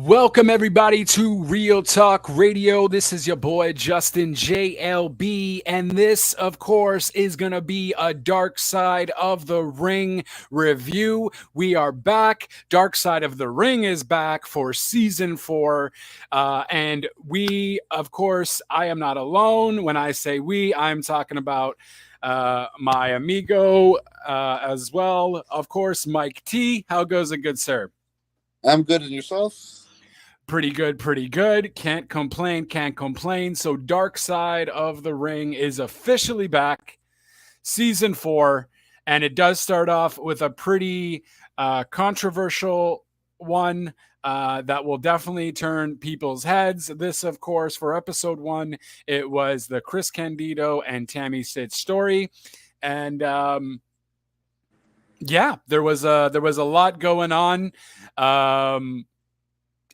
Welcome everybody to Real Talk Radio. This is your boy Justin JLB, and this, of course, is going to be a Dark Side of the Ring review. We are back. Dark Side of the Ring is back for season 4. And we, of course, I am not alone. When I say we, I'm talking about my amigo as well. Of course, Mike T. How goes it, good sir? I'm good, and yourself? Pretty good, pretty good. Can't complain, can't complain. So Dark Side of the Ring is officially back, season 4, and it does start off with a pretty controversial one that will definitely turn people's heads. This, of course, for episode 1, it was the Chris Candido and Tammy Sid story, and yeah, there was a lot going on.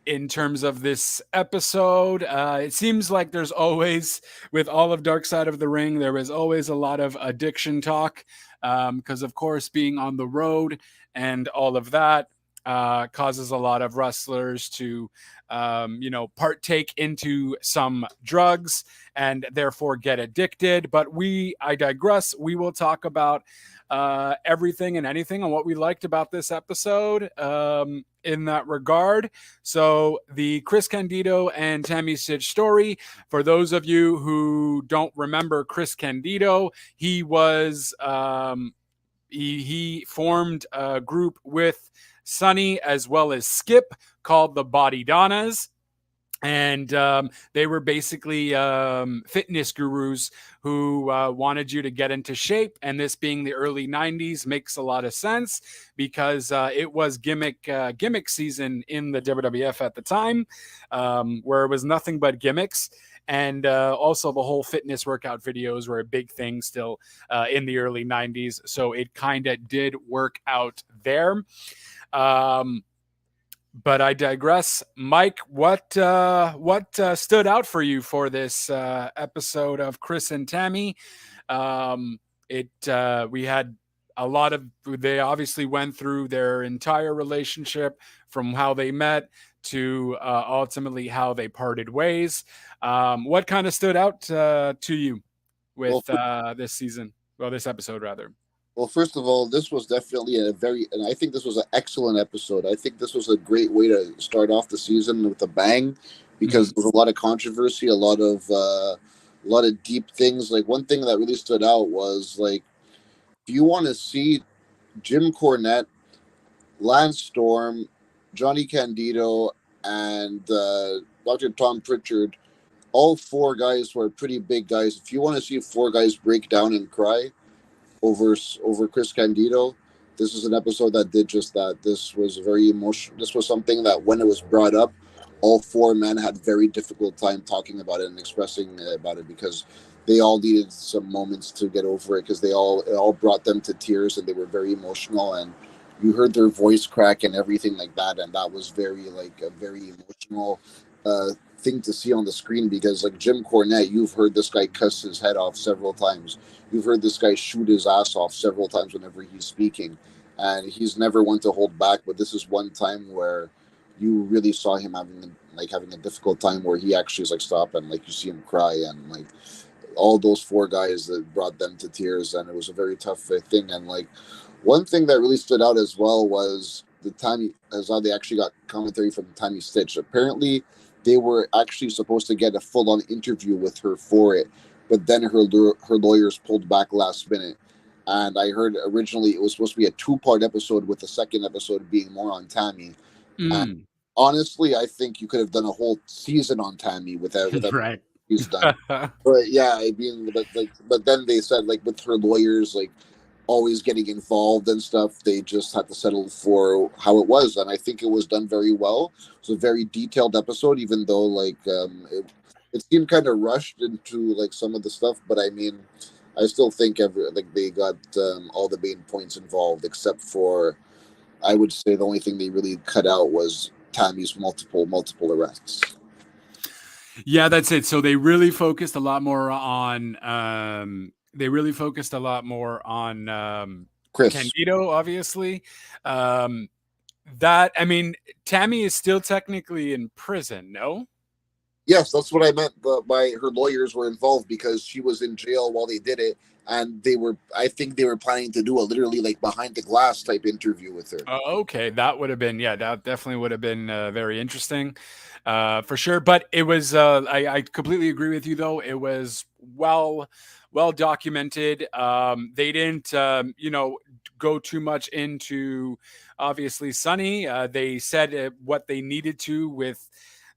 In terms of this episode, it seems like there's always, with all of Dark Side of the Ring, there is always a lot of addiction talk because, of course, being on the road and all of that causes a lot of wrestlers to, partake into some drugs and therefore get addicted. But I digress. We will talk about everything and anything on what we liked about this episode in that regard. So the Chris Candido and Tammy Sitch story, for those of you who don't remember Chris Candido, he was he formed a group with Sonny as well as Skip called the Body Donnas. And they were basically fitness gurus who wanted you to get into shape. And this being the early 90s makes a lot of sense because it was gimmick season in the WWF at the time, where it was nothing but gimmicks. And also the whole fitness workout videos were a big thing still in the early 90s. So it kind of did work out there. But I digress. Mike, what stood out for you for this episode of Chris and Tammy? We had a lot of. They obviously went through their entire relationship from how they met to ultimately how they parted ways. What kind of stood out to you with this season? Well, this episode rather. Well, first of all, this was definitely and I think this was an excellent episode. I think this was a great way to start off the season with a bang, because there was a lot of controversy, a lot of deep things. Like, one thing that really stood out was, like, if you want to see Jim Cornette, Lance Storm, Johnny Candido, and Dr. Tom Pritchard, all 4 guys who are pretty big guys. If you want to see 4 guys break down and cry over Chris Candido, this is an episode that did just that. This was very emotional. This was something that, when it was brought up, all 4 men had very difficult time talking about it and expressing about it, because they all needed some moments to get over it, because it all brought them to tears, and they were very emotional, and you heard their voice crack and everything like that, and that was very, like, a very emotional thing to see on the screen, because, like, Jim Cornette, you've heard this guy cuss his head off several times. You've heard this guy shoot his ass off several times whenever he's speaking, and he's never one to hold back. But this is one time where you really saw him having a difficult time, where he actually is like, stop, and, like, you see him cry, and, like, all those 4 guys that brought them to tears, and it was a very tough thing. And, like, one thing that really stood out as well was how they actually got commentary from Tammy Stitch. Apparently, they were actually supposed to get a full-on interview with her for it, but then her lawyers pulled back last minute. And I heard originally it was supposed to be a 2-part episode, with the second episode being more on Tammy. And honestly, I think you could have done a whole season on Tammy without Right. She's done. But yeah, I mean, but then they said, like, with her lawyers, like, always getting involved and stuff, they just had to settle for how it was, and I think it was done very well. It was a very detailed episode, even though, like, it seemed kind of rushed into, like, some of the stuff. But I mean, I still think they got all the main points involved, except for, I would say, the only thing they really cut out was Tammy's multiple arrests. Yeah, that's it. So they really focused a lot more on Chris. Candido, obviously. That, I mean, Tammy is still technically in prison, no? Yes, that's what I meant. By her lawyers were involved because she was in jail while they did it, and they were. I think they were planning to do a literally like behind the glass type interview with her. Okay, that would have been, yeah, that definitely would have been very interesting, for sure. But it was, I completely agree with you, though. It was well documented. They didn't, go too much into obviously Sunny. They said what they needed to with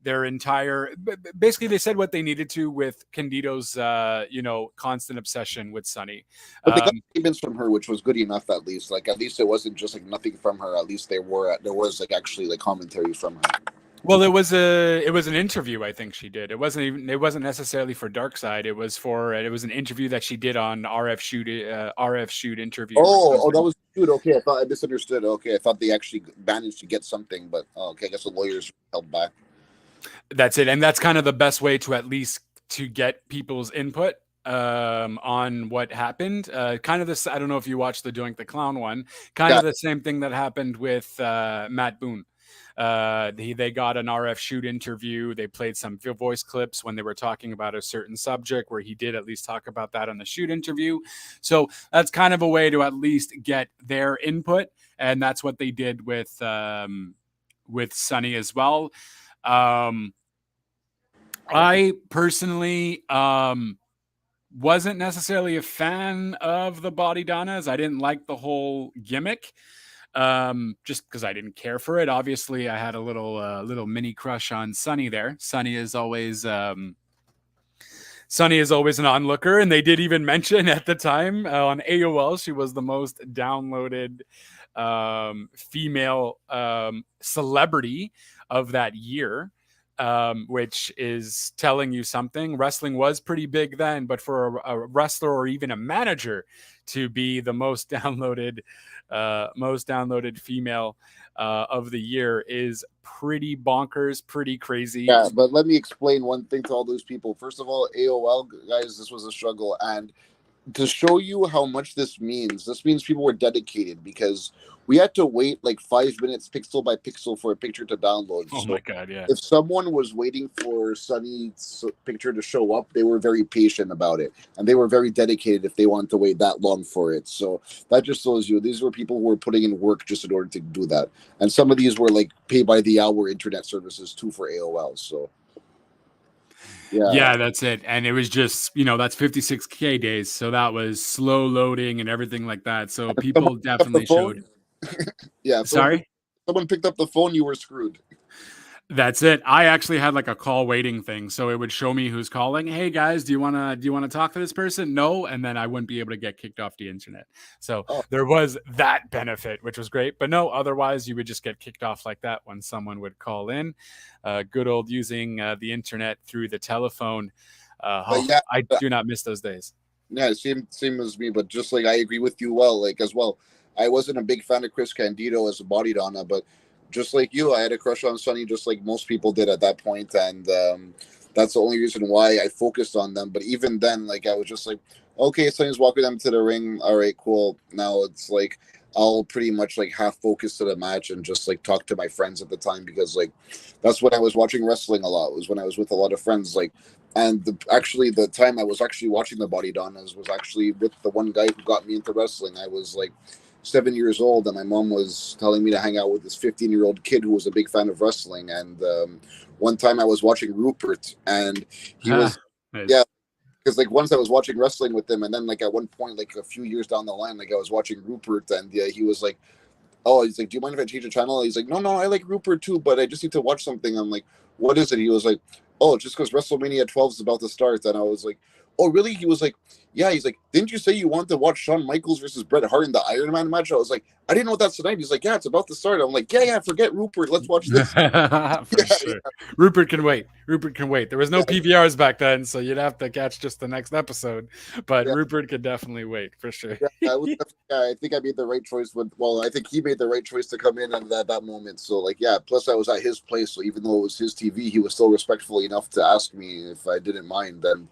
their entire, basically they said what they needed to with Candido's, constant obsession with Sunny. But they got Um, statements from her, which was good enough. At least, like at least it wasn't just like nothing from her. At least there was like actually like commentary from her. Well, it was an interview I think she did. It wasn't necessarily for Darkside. It was an interview that she did on RF shoot interview or Oh, that something. was good. Okay, I thought I misunderstood. Okay, I thought they actually managed to get something, but okay, I guess the lawyers held back. That's it, and that's kind of the best way to at least to get people's input on what happened. Kind of this. I don't know if you watched the Doink the Clown one. Kind Yeah, of the same thing that happened with Matt Boone. They got an RF shoot interview. They played some voice clips when they were talking about a certain subject where he did at least talk about that on the shoot interview. So that's kind of a way to at least get their input, and that's what they did with Sunny as well. Um, I personally wasn't necessarily a fan of the body donnas. I didn't like the whole gimmick, just because I didn't care for it. Obviously, I had a little mini crush on Sunny there. Sunny is always an onlooker, and they did even mention at the time on AOL she was the most downloaded female celebrity of that year, which is telling you something. Wrestling was pretty big then, but for a wrestler or even a manager to be the most downloaded female of the year is pretty bonkers, pretty crazy. yeah. But let me explain one thing to all those people. First of all, AOL guys, this was a struggle, and to show you how much this means people were dedicated because we had to wait like 5 minutes pixel by pixel for a picture to download. Oh So my god, yeah. if someone was waiting for Sunny's picture to show up, they were very patient about it, and they were very dedicated if they wanted to wait that long for it. So that just shows you these were people who were putting in work just in order to do that. And some of these were like pay by the hour internet services too for AOL. So yeah. Yeah, that's it. And it was just, that's 56K days. So that was slow loading and everything like that. So If someone people picked up the definitely showed. phone, yeah, if Sorry? someone picked up the phone, you were screwed. That's it. I actually had like a call waiting thing. So it would show me who's calling. Hey guys, do you want to talk to this person? No. And then I wouldn't be able to get kicked off the internet. So Oh, there was that benefit, which was great. But no, otherwise you would just get kicked off like that when someone would call in. Good old using the internet through the telephone. but yeah, I do not miss those days. yeah, same as me. But just like I agree with you, well, like as well. I wasn't a big fan of Chris Candido as a body Donna, but just like you, I had a crush on Sonny, just like most people did at that point, and that's the only reason why I focused on them. But even then, like I was just like, okay, Sonny's walking them to the ring. All right, cool. Now it's like I'll pretty much like half focus to the match and just like talk to my friends at the time because like that's when I was watching wrestling a lot. It was when I was with a lot of friends, like. And actually, the time I was actually watching the Body Donnas was actually with the one guy who got me into wrestling. I was like 7 years old, and my mom was telling me to hang out with this 15-year-old kid who was a big fan of wrestling. And one time I was watching Rupert, and he was, yeah, Nice. because like once I was watching wrestling with him, and then like at one point, like a few years down the line, like I was watching Rupert, and yeah, he was like, oh, he's like, do you mind if I change the channel? He's like, no, I like Rupert too, but I just need to watch something. I'm like, what is it? He was like, oh, just because WrestleMania 12 is about to start. And I was like, oh, really? He was like, yeah. He's like, didn't you say you wanted to watch Shawn Michaels versus Bret Hart in the Iron Man match? I was like, I didn't know that's tonight. He's like, yeah, it's about to start. I'm like, yeah, forget Rupert. Let's watch this. For Yeah, sure. Rupert can wait. Rupert can wait. There was no yeah, PVRs back then, so you'd have to catch just the next episode. But yeah. Rupert could definitely wait for sure. Yeah, I think I made the right choice with. Well, I think he made the right choice to come in at that moment. So, like, yeah. Plus, I was at his place, so even though it was his TV, he was still respectful enough to ask me if I didn't mind. Then,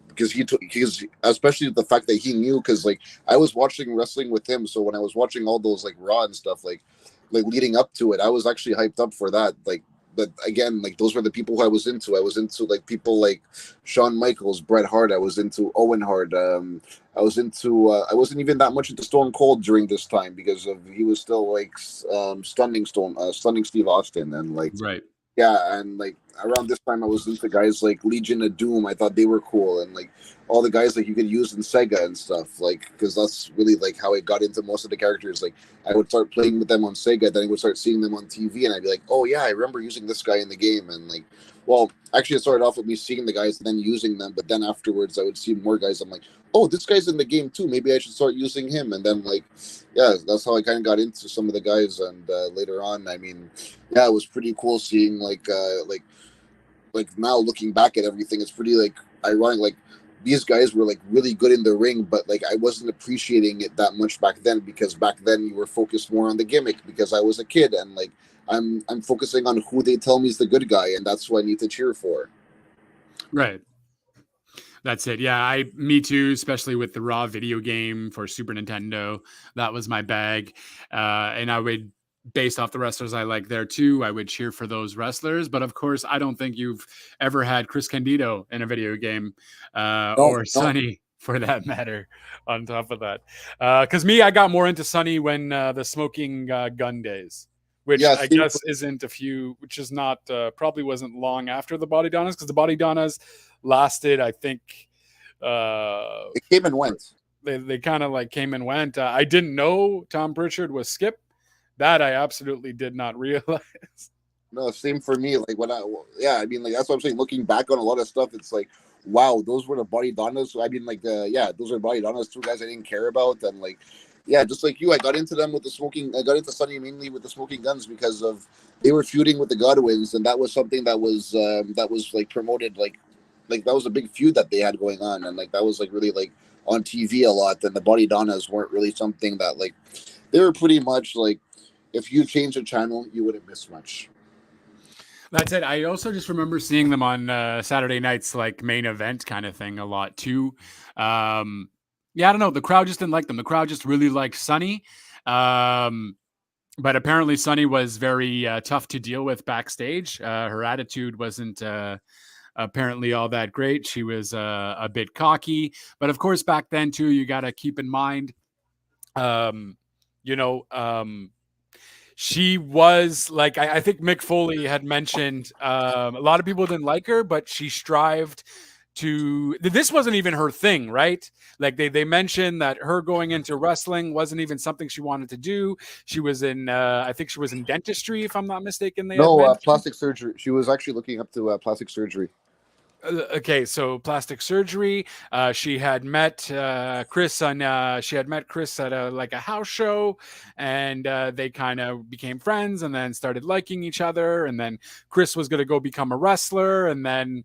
because because especially the fact that he knew, because like I was watching wrestling with him, so when I was watching all those like Raw and stuff, like like leading up to it, I was actually hyped up for that. Like, but again, like those were the people who I was into. I was into like people like Shawn Michaels, Bret Hart. I was into Owen Hart. I was into. I wasn't even that much into Stone Cold during this time because of he was still like stunning Steve Austin, and like Right. yeah, and like around this time, I was into guys like Legion of Doom. I thought they were cool, and like all the guys like you could use in Sega and stuff. Like because that's really like how I got into most of the characters. Like I would start playing with them on Sega, then I would start seeing them on TV, and I'd be like, oh yeah, I remember using this guy in the game. And like, well, actually, it started off with me seeing the guys and then using them, but then afterwards, I would see more guys. I'm like, oh, this guy's in the game too. Maybe I should start using him. And then like, yeah, that's how I kind of got into some of the guys. And later on, I mean, yeah, it was pretty cool seeing like now looking back at everything, it's pretty like ironic. Like these guys were like really good in the ring, but like I wasn't appreciating it that much back then because back then you were focused more on the gimmick because I was a kid and like I'm focusing on who they tell me is the good guy and that's who I need to cheer for. Right. That's it. Yeah, me too, especially with the Raw video game for Super Nintendo. That was my bag. And I would, based off the wrestlers I like there too, I would cheer for those wrestlers. But of course, I don't think you've ever had Chris Candido in a video game No, or no. Sonny for that matter on top of that. Because me, I got more into Sonny when the smoking gun days. Which Yeah, I same guess isn't a few, which is not, probably wasn't long after the Body Donnas, because the Body Donnas lasted, I think, it came and went. they kind of like came and went. I didn't know Tom Pritchard was Skip. That I absolutely did not realize. No, same for me. Like when I mean, like that's what I'm saying. Looking back on a lot of stuff, it's like, wow, those were the Body Donnas. I mean, like those are Body Donnas, two guys I didn't care about, and like, yeah, just like you, I got into them with the smoking. I got into Sonny mainly with the smoking guns because of they were feuding with the Godwins, and that was something that was like promoted, like that was a big feud that they had going on, and like that was like really like on TV a lot. And the Body Donnas weren't really something that like they were pretty much like if you change the channel, you wouldn't miss much. That's it. I also just remember seeing them on Saturday nights, like main event kind of thing, a lot too. Yeah, I don't know. The crowd just didn't like them. The crowd just really liked Sunny. But apparently, Sunny was very tough to deal with backstage. Her attitude wasn't apparently all that great. She was a bit cocky. But of course, back then, too, you got to keep in mind, you know, she was like, I think Mick Foley had mentioned a lot of people didn't like her, but she strived to, this wasn't even her thing, right? Like they mentioned that her going into wrestling wasn't even something she wanted to do. She was in, I think she was in dentistry, if I'm not mistaken, they had No, mentioned. plastic surgery. She was actually looking up to plastic surgery. Okay, so plastic surgery. She had met Chris on. She had met Chris at a house show, and they kind of became friends, and then started liking each other. And then Chris was going to go become a wrestler, and then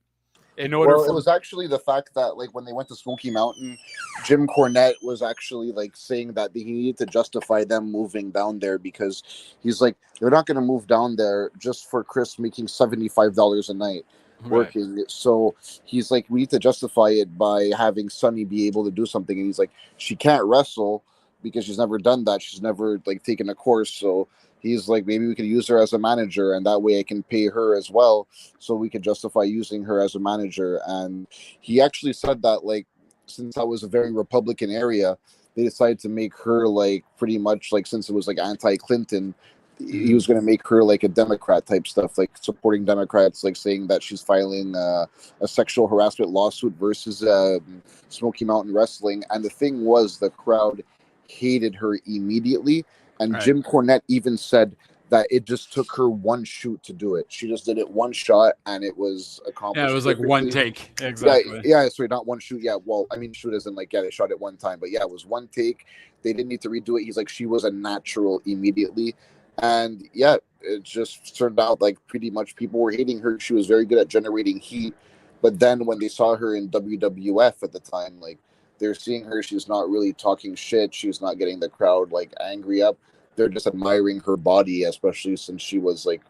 in order Well, it for was actually the fact that like when they went to Smoky Mountain, Jim Cornette was actually like saying that he needed to justify them moving down there because he's like they're not going to move down there just for Chris making $75 a night right, working. So he's like, we need to justify it by having Sunny be able to do something. And he's like, she can't wrestle because she's never done that. She's never like taken a course. So he's like, maybe we could use her as a manager, and that way I can pay her as well, so we could justify using her as a manager. And he actually said that like, since that was a very Republican area, they decided to make her like pretty much like since it was like anti-Clinton, he was going to make her like a Democrat type stuff, like supporting Democrats, like saying that she's filing a sexual harassment lawsuit versus Smoky Mountain Wrestling. And the thing was, the crowd hated her immediately. And right. Jim Cornette even said that it just took her one shoot to do it. She just did it one shot, and it was Yeah, it accomplished was like one perfectly. take, Yeah, exactly. yeah, sorry, not one shoot. Yeah, well, I mean, shoot isn't like, yeah, they shot it one time, but yeah, it was one take. They didn't need to redo it. He's like, she was a natural immediately. And yeah, it just turned out like pretty much people were hating her. She was very good at generating heat. But then when they saw her in WWF at the time, like they're seeing her, she's not really talking shit. She's not getting the crowd like angry up. They're just admiring her body, especially since she was like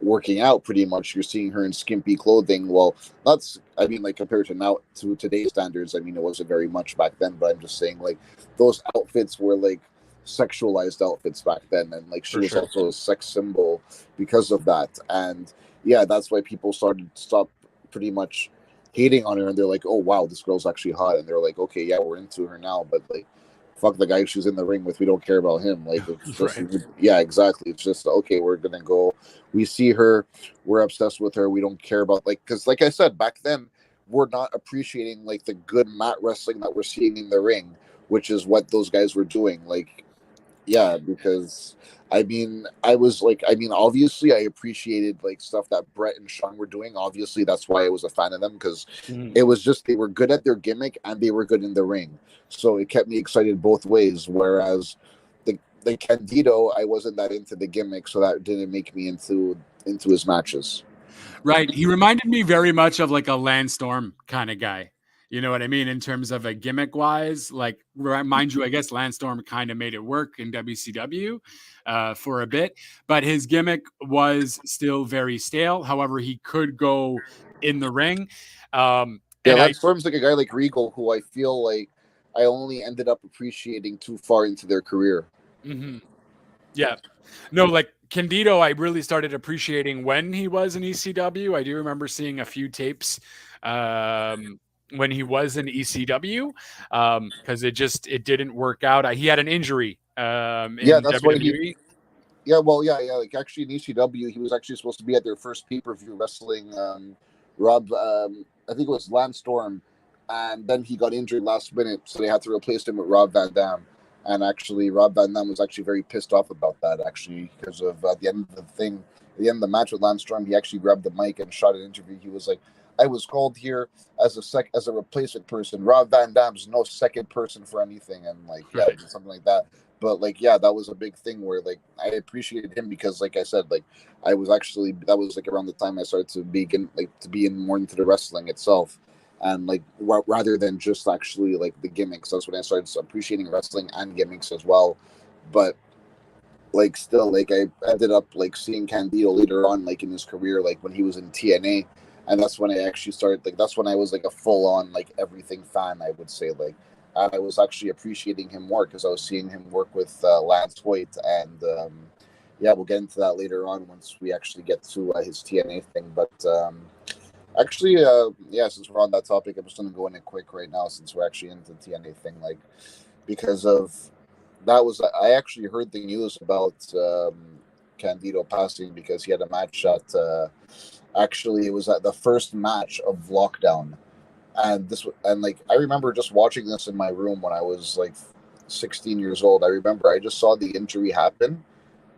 working out pretty much. You're seeing her in skimpy clothing. Well, that's, I mean, like compared to now to today's standards, I mean, it wasn't very much back then, but I'm just saying like those outfits were like sexualized outfits back then, and like she For was sure. also a sex symbol because of that. And yeah, that's why people started to stop pretty much hating on her, and they're like, oh wow, this girl's actually hot, and they're like, okay, yeah, we're into her now, but like fuck the guy she's in the ring with, we don't care about him. Like it's just, Right. yeah, exactly, it's just okay, we're gonna go, we see her, we're obsessed with her, we don't care about, like, because like I said, back then we're not appreciating like the good mat wrestling that we're seeing in the ring, which is what those guys were doing. Like, yeah, because I mean, obviously, I appreciated like stuff that Brett and Sean were doing. Obviously, that's why I was a fan of them, because Mhm. it was just they were good at their gimmick and they were good in the ring, so it kept me excited both ways. Whereas the Candido, I wasn't that into the gimmick, so that didn't make me into his matches. Right. He reminded me very much of like a Lance Storm kind of guy. You know what I mean? In terms of a gimmick wise, like, mind you, I guess Lance Storm kind of made it work in WCW for a bit, but his gimmick was still very stale. However, he could go in the ring. Yeah, And I, Lance Storm's like a guy like Regal, who I feel like I only ended up appreciating too far into their career. mhm, yeah, no, like Candido, I really started appreciating when he was in ECW. I do remember seeing a few tapes um, when he was in ECW because it didn't work out. He had an injury Yeah, in that's why he. WWE. Yeah, well, yeah. Like actually, in ECW, he was actually supposed to be at their first pay per view wrestling Rob. I think it was Lance Storm, and then he got injured last minute, so they had to replace him with Rob Van Dam. And actually, Rob Van Dam was actually very pissed off about that, actually, because of at the end of the thing, at the end of the match with Lance Storm, he actually grabbed the mic and shot an interview. He was like, "I was called here as a replacement person. Rob Van Dam's no second person for anything," and like, yeah, Right. something like that. But like, yeah, that was a big thing where like I appreciated him because, like I said, like I was actually, that was like around the time I started to begin like to be in more into the wrestling itself, and like rather than just actually like the gimmicks. That's when I started appreciating wrestling and gimmicks as well. But like still, like I ended up like seeing Candido later on, like in his career, like when he was in TNA, and that's when I actually started, like that's when I was like a full on like everything fan, I would say. Like I was actually appreciating him more because I was seeing him work with Lance Hoyt, and yeah, we'll get into that later on once we actually get to his TNA thing. But actually, yeah, since we're on that topic, I'm just gonna go in it quick right now since we're actually into the TNA thing, like because of that was I actually heard the news about Candido passing because he had a match at actually it was at the first match of Lockdown, and like I remember just watching this in my room when I was like 16 years old. I remember I just saw the injury happen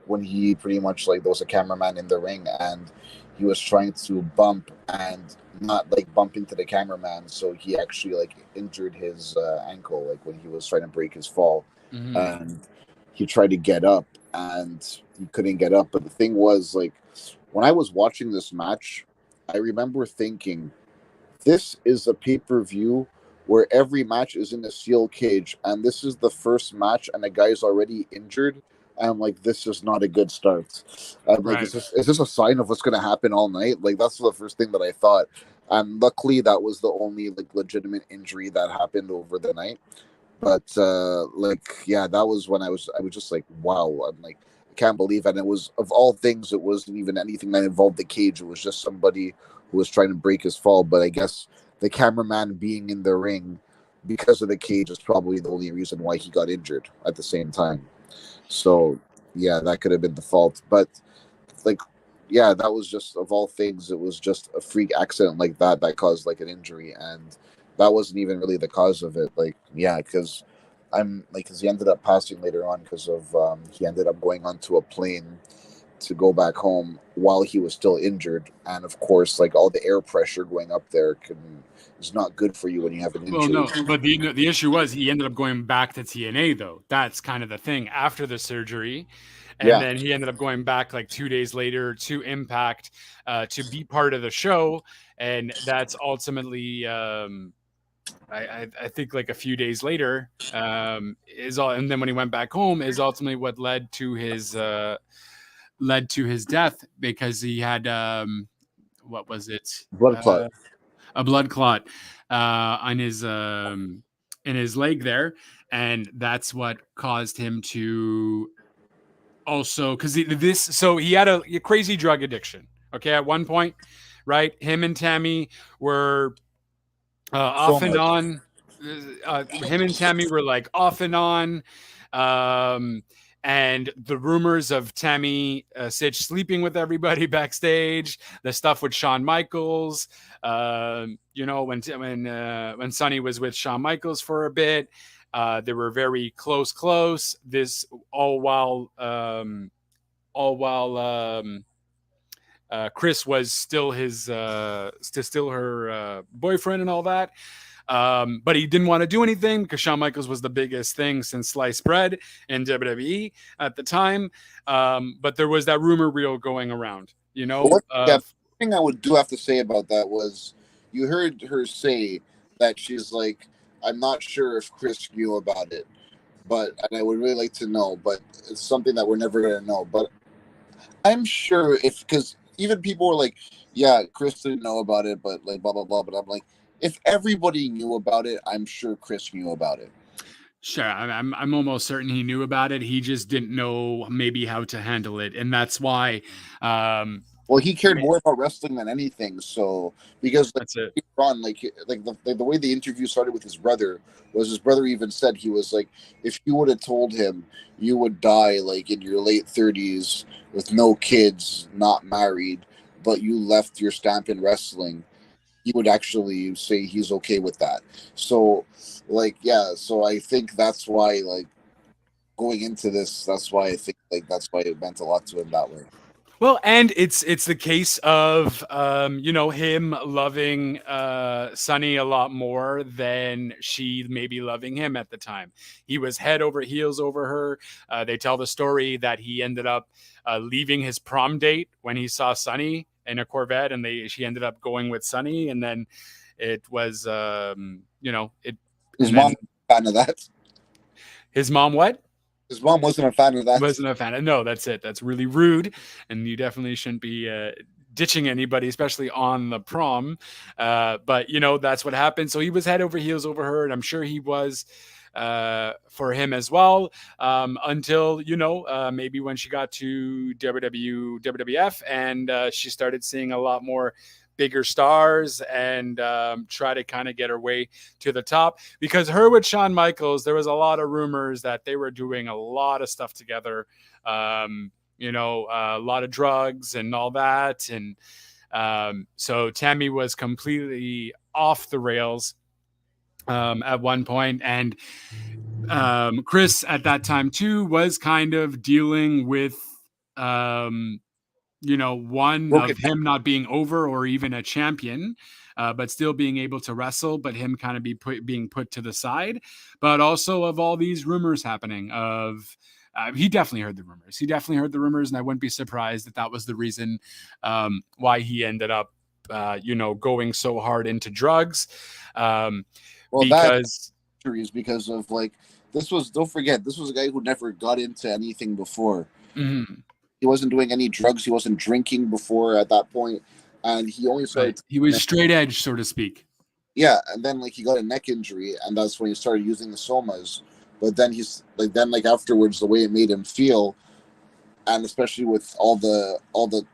when he pretty much like there was a cameraman in the ring and he was trying to bump and not like bump into the cameraman, so he actually like injured his ankle like when he was trying to break his fall, Hmm. and he tried to get up and he couldn't get up. But the thing was, like, when I was watching this match, I remember thinking, this is a pay-per-view where every match is in a steel cage, and this is the first match and the guy's already injured. I'm like, this is not a good start. I'm like, Right. is this a sign of what's going to happen all night? Like, that's the first thing that I thought. And luckily, that was the only like legitimate injury that happened over the night. But like, yeah, that was when I was just like, wow. I'm like, I can't believe it. And it was, of all things, it wasn't even anything that involved the cage. It was just somebody who was trying to break his fall. But I guess the cameraman being in the ring because of the cage is probably the only reason why he got injured at the same time. So yeah, that could have been the fault. But like, yeah, that was just, of all things, it was just a freak accident like that that caused like an injury, and that wasn't even really the cause of it. Like, yeah, because I'm like, because he ended up passing later on because of he ended up going onto a plane to go back home while he was still injured, and of course, like all the air pressure going up there is not good for you when you have an Well, injury. no, but the issue was he ended up going back to TNA though. That's kind of the thing after the surgery, and Yeah, then he ended up going back like 2 days later to Impact to be part of the show, and that's ultimately I think like a few days later is all, and then when he went back home is ultimately what led to his death because he had what was it? blood clot. A blood clot on his in his leg there, and that's what caused him to also, because he had a crazy drug addiction. Okay, at one point, right, him and Tammy were So off and much. on. Him and Tammy were like off and on. Um, and the rumors of Tammy Sitch sleeping with everybody backstage, the stuff with Shawn Michaels, when Sonny was with Shawn Michaels for a bit, they were very close. This all while Chris was still still her boyfriend and all that. But he didn't want to do anything because Shawn Michaels was the biggest thing since sliced bread in WWE at the time. But there was that rumor reel going around, The thing I would do have to say about that was you heard her say that she's like, I'm not sure if Chris knew about it, and I would really like to know, but it's something that we're never going to know. But I'm sure because even people were like, yeah, Chris didn't know about it, but like blah, blah, blah. But I'm like, if everybody knew about it, I'm sure Chris knew about it. Sure, I'm almost certain he knew about it. He just didn't know maybe how to handle it, and that's why. Well, he cared more about wrestling than anything. So because that's it. on the way the interview started with his brother was his brother even said he was like, if you would have told him you would die like in your late 30s with no kids, not married, but you left your stamp in wrestling, he would actually say he's okay with that. So so I think that's why going into this, that's why I think that's why it meant a lot to him that way. Well, and it's the case of him loving Sunny a lot more than she maybe loving him at the time. He was head over heels over her. They tell the story that he ended up leaving his prom date when he saw Sunny in a Corvette, and she ended up going with Sunny, and then it was it. His mom was a fan of that. His mom what? His mom wasn't a fan of that. Wasn't a fan. No, that's it. That's really rude, and you definitely shouldn't be ditching anybody, especially on the prom. But that's what happened. So he was head over heels over her, and I'm sure he was for him as well. Until maybe when she got to WWF, and she started seeing a lot more bigger stars and try to kind of get her way to the top, because her with Shawn Michaels, there was a lot of rumors that they were doing a lot of stuff together, a lot of drugs and all that. And so Tammy was completely off the rails at one point. And Chris at that time too was kind of dealing with one of him not being over or even a champion, but still being able to wrestle, but him kind of being put to the side, but also of all these rumors happening of, he definitely heard the rumors. And I wouldn't be surprised that was the reason why he ended up, going so hard into drugs. Because of don't forget, this was a guy who never got into anything before. Mm-hmm. He wasn't doing any drugs. He wasn't drinking before at that point, and he only started. Right. He was straight edge, so to speak. Yeah, and then he got a neck injury, and that's when he started using the somas. But then afterwards, the way it made him feel, and especially with all the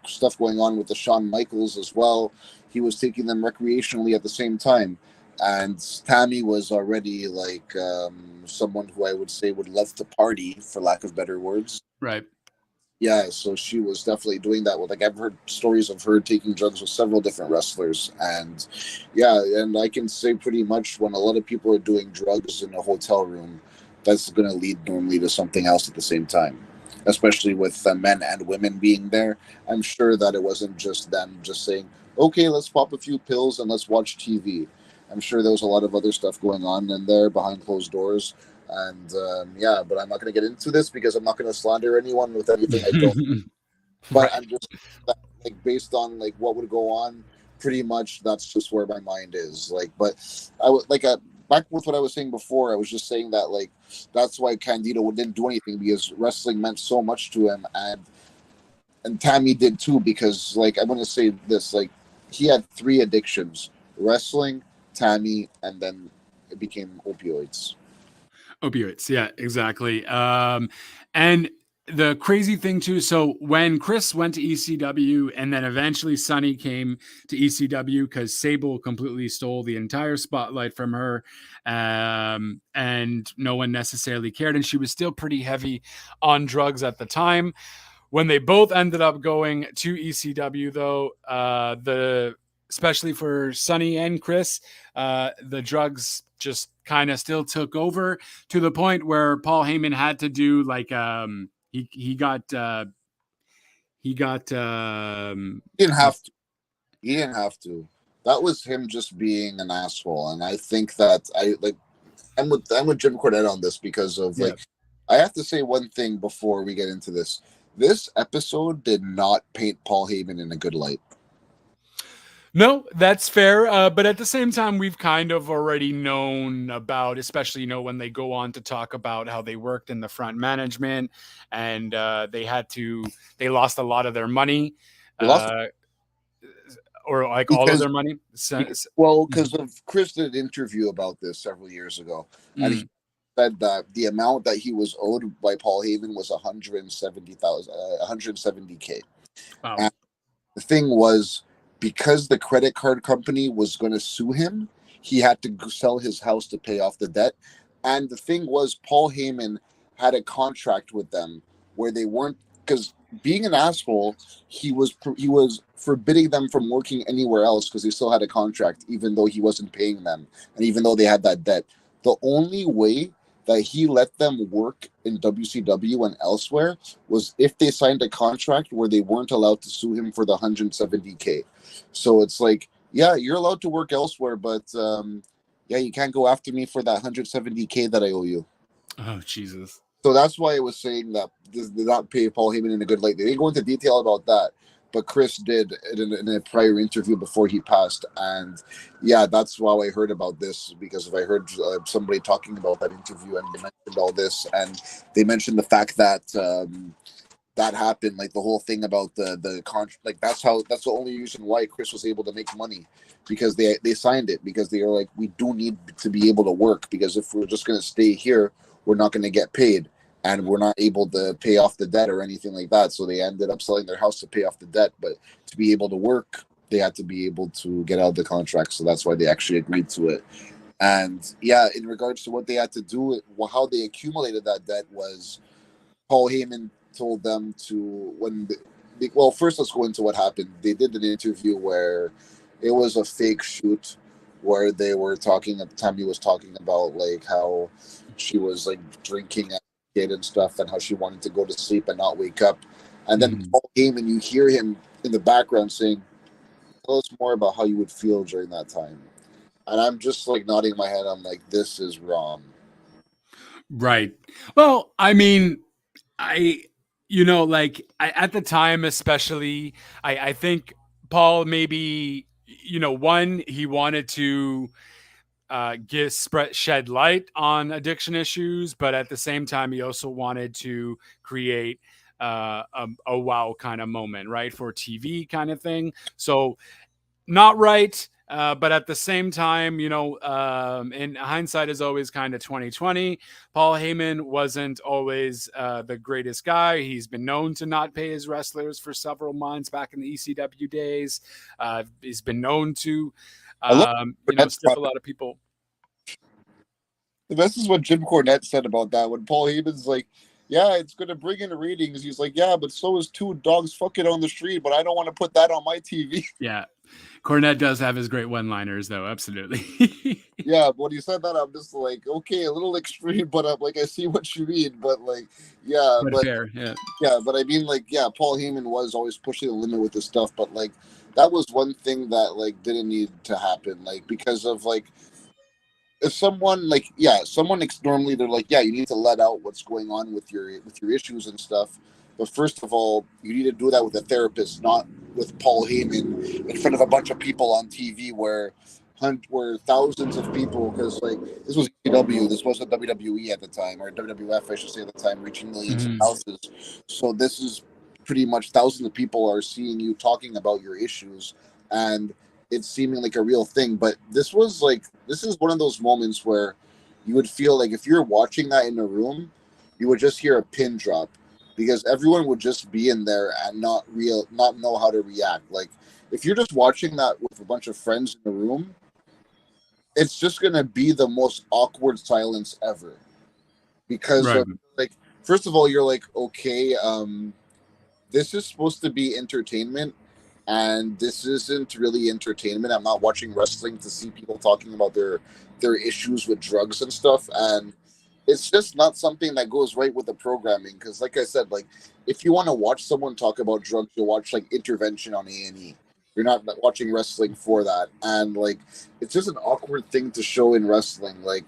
stuff going on with the Shawn Michaels as well, he was taking them recreationally at the same time. And Tammy was already someone who I would say would love to party, for lack of better words. Right. Yeah, so she was definitely doing that with I've heard stories of her taking drugs with several different wrestlers, and I can say pretty much when a lot of people are doing drugs in a hotel room, that's going to lead normally to something else at the same time, especially with men and women being there. I'm sure that it wasn't just them just saying, okay, let's pop a few pills and let's watch TV. I'm sure there was a lot of other stuff going on in there behind closed doors. And but I'm not going to get into this because I'm not going to slander anyone with anything I don't. But right. I'm just based on what would go on. Pretty much, that's just where my mind is. But I would back with what I was saying before. I was just saying that that's why Candido didn't do anything, because wrestling meant so much to him, and Tammy did too. Because I'm going to say this: he had 3 addictions: wrestling, Tammy, and then it became opioids. Opioids. Yeah, exactly. And the crazy thing too, so when Chris went to ECW and then eventually Sunny came to ECW because Sable completely stole the entire spotlight from her, and no one necessarily cared, and she was still pretty heavy on drugs at the time. When they both ended up going to ECW, though, the especially for Sonny and Chris, the drugs just kind of still took over to the point where Paul Heyman had to do like he got He didn't have to. He didn't have to. That was him just being an asshole, and I think that I'm with Jim Cornette on this because of yeah. I have to say one thing before we get into this. This episode did not paint Paul Heyman in a good light. No, that's fair. But at the same time, we've kind of already known about, especially, when they go on to talk about how they worked in the front management and they lost a lot of their money, They lost or like all of because their money. because of Chris did an interview about this several years ago, and he said that the amount that he was owed by Paul Heyman was 170K. Wow. And the thing was, because the credit card company was going to sue him, he had to sell his house to pay off the debt. And the thing was, Paul Heyman had a contract with them where they weren't, because being an asshole, he was forbidding them from working anywhere else because they still had a contract, even though he wasn't paying them and even though they had that debt. The only way that he let them work in WCW and elsewhere was if they signed a contract where they weren't allowed to sue him for the 170K. So it's like, yeah, you're allowed to work elsewhere, but yeah, you can't go after me for that 170K that I owe you. Oh, Jesus. So that's why I was saying that this did not pay Paul Heyman in a good light. They didn't go into detail about that, but Chris did in a prior interview before he passed. And yeah, that's how I heard about this, because I heard somebody talking about that interview and they mentioned all this. And they mentioned the fact that that happened, like the whole thing about the contract. Like that's the only reason why Chris was able to make money, because they signed it, because they were like, we do need to be able to work, because if we're just going to stay here, we're not going to get paid, and we're not able to pay off the debt or anything like that. So they ended up selling their house to pay off the debt, but to be able to work, they had to be able to get out of the contract. So that's why they actually agreed to it. And yeah, in regards to what they had to do, how they accumulated that debt was Paul Heyman told them to, well, first let's go into what happened. They did an interview where it was a fake shoot where they were talking, Tammy was talking about like how she was like drinking and stuff, and how she wanted to go to sleep and not wake up. And then Paul Heyman, you hear him in the background saying, tell us more about how you would feel during that time. And I'm just like nodding my head. I'm like, this is wrong. Right. Well, I mean, I, at the time, especially, I think Paul maybe, one, he wanted to shed light on addiction issues, but at the same time, he also wanted to create a wow kind of moment, right, for TV kind of thing. So not right. But at the same time, in hindsight is always kind of 2020. Paul Heyman wasn't always the greatest guy. He's been known to not pay his wrestlers for several months back in the ECW days. He's been known to, stiff a lot of people. The best is what Jim Cornette said about that. When Paul Heyman's like, yeah, it's going to bring in ratings. He's like, yeah, but so is two dogs fucking on the street, but I don't want to put that on my TV. Yeah. Cornette does have his great one-liners, though. Absolutely. Yeah, but when he said that, I'm just like, okay, a little extreme, but I'm like, I see what you mean. But like, yeah, but fair, yeah. Yeah, but I mean, like, yeah, Paul Heyman was always pushing the limit with this stuff, but like, that was one thing that like didn't need to happen, like, because of like, if someone like, yeah, someone normally they're like, yeah, you need to let out what's going on with your issues and stuff. But first of all, you need to do that with a therapist, not with Paul Heyman in front of a bunch of people on TV where thousands of people, because like this was EW, this wasn't WWE at the time, or WWF, I should say, at the time, reaching millions of houses. So this is pretty much thousands of people are seeing you talking about your issues, and it's seeming like a real thing. But this is one of those moments where you would feel like if you're watching that in a room, you would just hear a pin drop because everyone would just be in there and not know how to react. Like if you're just watching that with a bunch of friends in the room, it's just gonna be the most awkward silence ever because Right. of, like, first of all, you're like, okay, this is supposed to be entertainment, and this isn't really entertainment. I'm not watching wrestling to see people talking about their issues with drugs and stuff, and it's just not something that goes right with the programming. Because, like I said, like if you want to watch someone talk about drugs, you'll watch like Intervention on A&E. You're not watching wrestling for that, and like it's just an awkward thing to show in wrestling. Like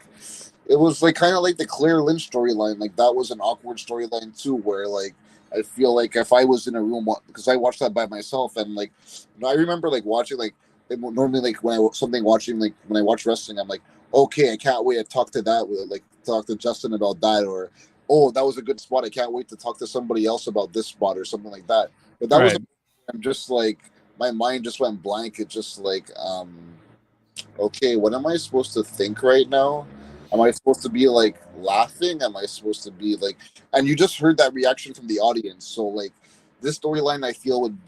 it was like kind of like the Claire Lynch storyline. Like that was an awkward storyline too, where like I feel like if I was in a room because I watched that by myself, and like I remember like watching like normally like when I something watching like when I watch wrestling, I'm like, okay, I can't wait to talk to that with like talk to Justin about that, or oh, that was a good spot. I can't wait to talk to somebody else about this spot or something like that. But that was Right. I'm just like my mind just went blank. It just like okay, what am I supposed to think right now? Am I supposed to be like laughing? Am I supposed to be like, and you just heard that reaction from the audience. So like this storyline I feel would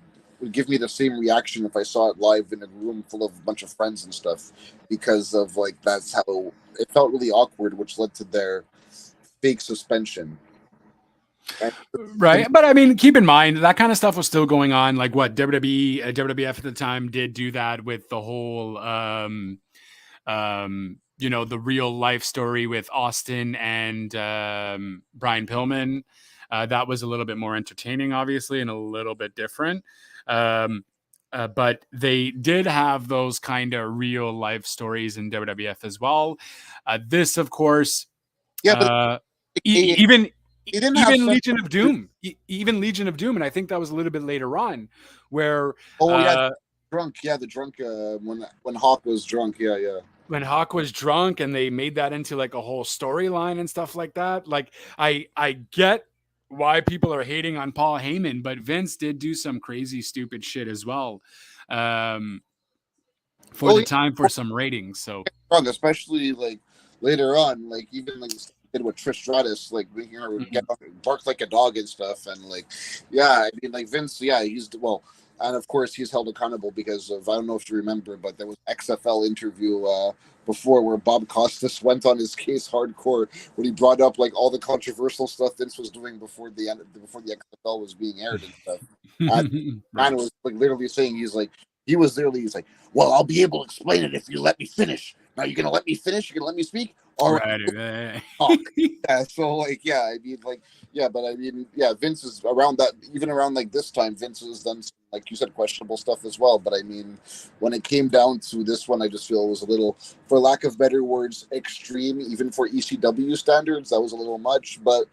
give me the same reaction if I saw it live in a room full of a bunch of friends and stuff, because of like that's how it felt really awkward, which led to their fake suspension. And, Right. But I mean, keep in mind that kind of stuff was still going on. Like what WWE, WWF at the time did do that with the whole, the real life story with Austin and Brian Pillman. That was a little bit more entertaining, obviously, and a little bit different. Um, but they did have those kind of real life stories in WWF as well. This, of course, yeah, but uh, he, even he didn't have even such. Legion of Doom, even Legion of Doom, and I think that was a little bit later on, where Oh yeah, uh, drunk. Yeah, the drunk. When Hawk was drunk. Yeah, yeah. when Hawk was drunk, and they made that into like a whole storyline and stuff like that. Like I get why people are hating on Paul Heyman, but Vince did do some crazy stupid shit as well, um, for Oh the yeah, time for some ratings. So drunk, especially like later on, like even like did with Trish Stratus, like making her get mhm. up, bark like a dog and stuff, and like yeah, I mean like Vince, yeah, he's well, and of course he's held accountable because of I don't know if you remember, but there was XFL interview before where Bob Costas went on his case hardcore when he brought up like all the controversial stuff Vince was doing before the XFL was being aired and stuff. And man Right. was like literally saying he's like, well, I'll be able to explain it if you let me finish. Now you're gonna let me finish? You're gonna let me speak? All right, Right. talk. Yeah, so like yeah, I mean like yeah, but I mean yeah, Vince is around that even around like this time, Vince has done some, like you said, questionable stuff as well. But I mean, when it came down to this one, I just feel it was a little, for lack of better words, extreme, even for ECW standards. That was a little much. But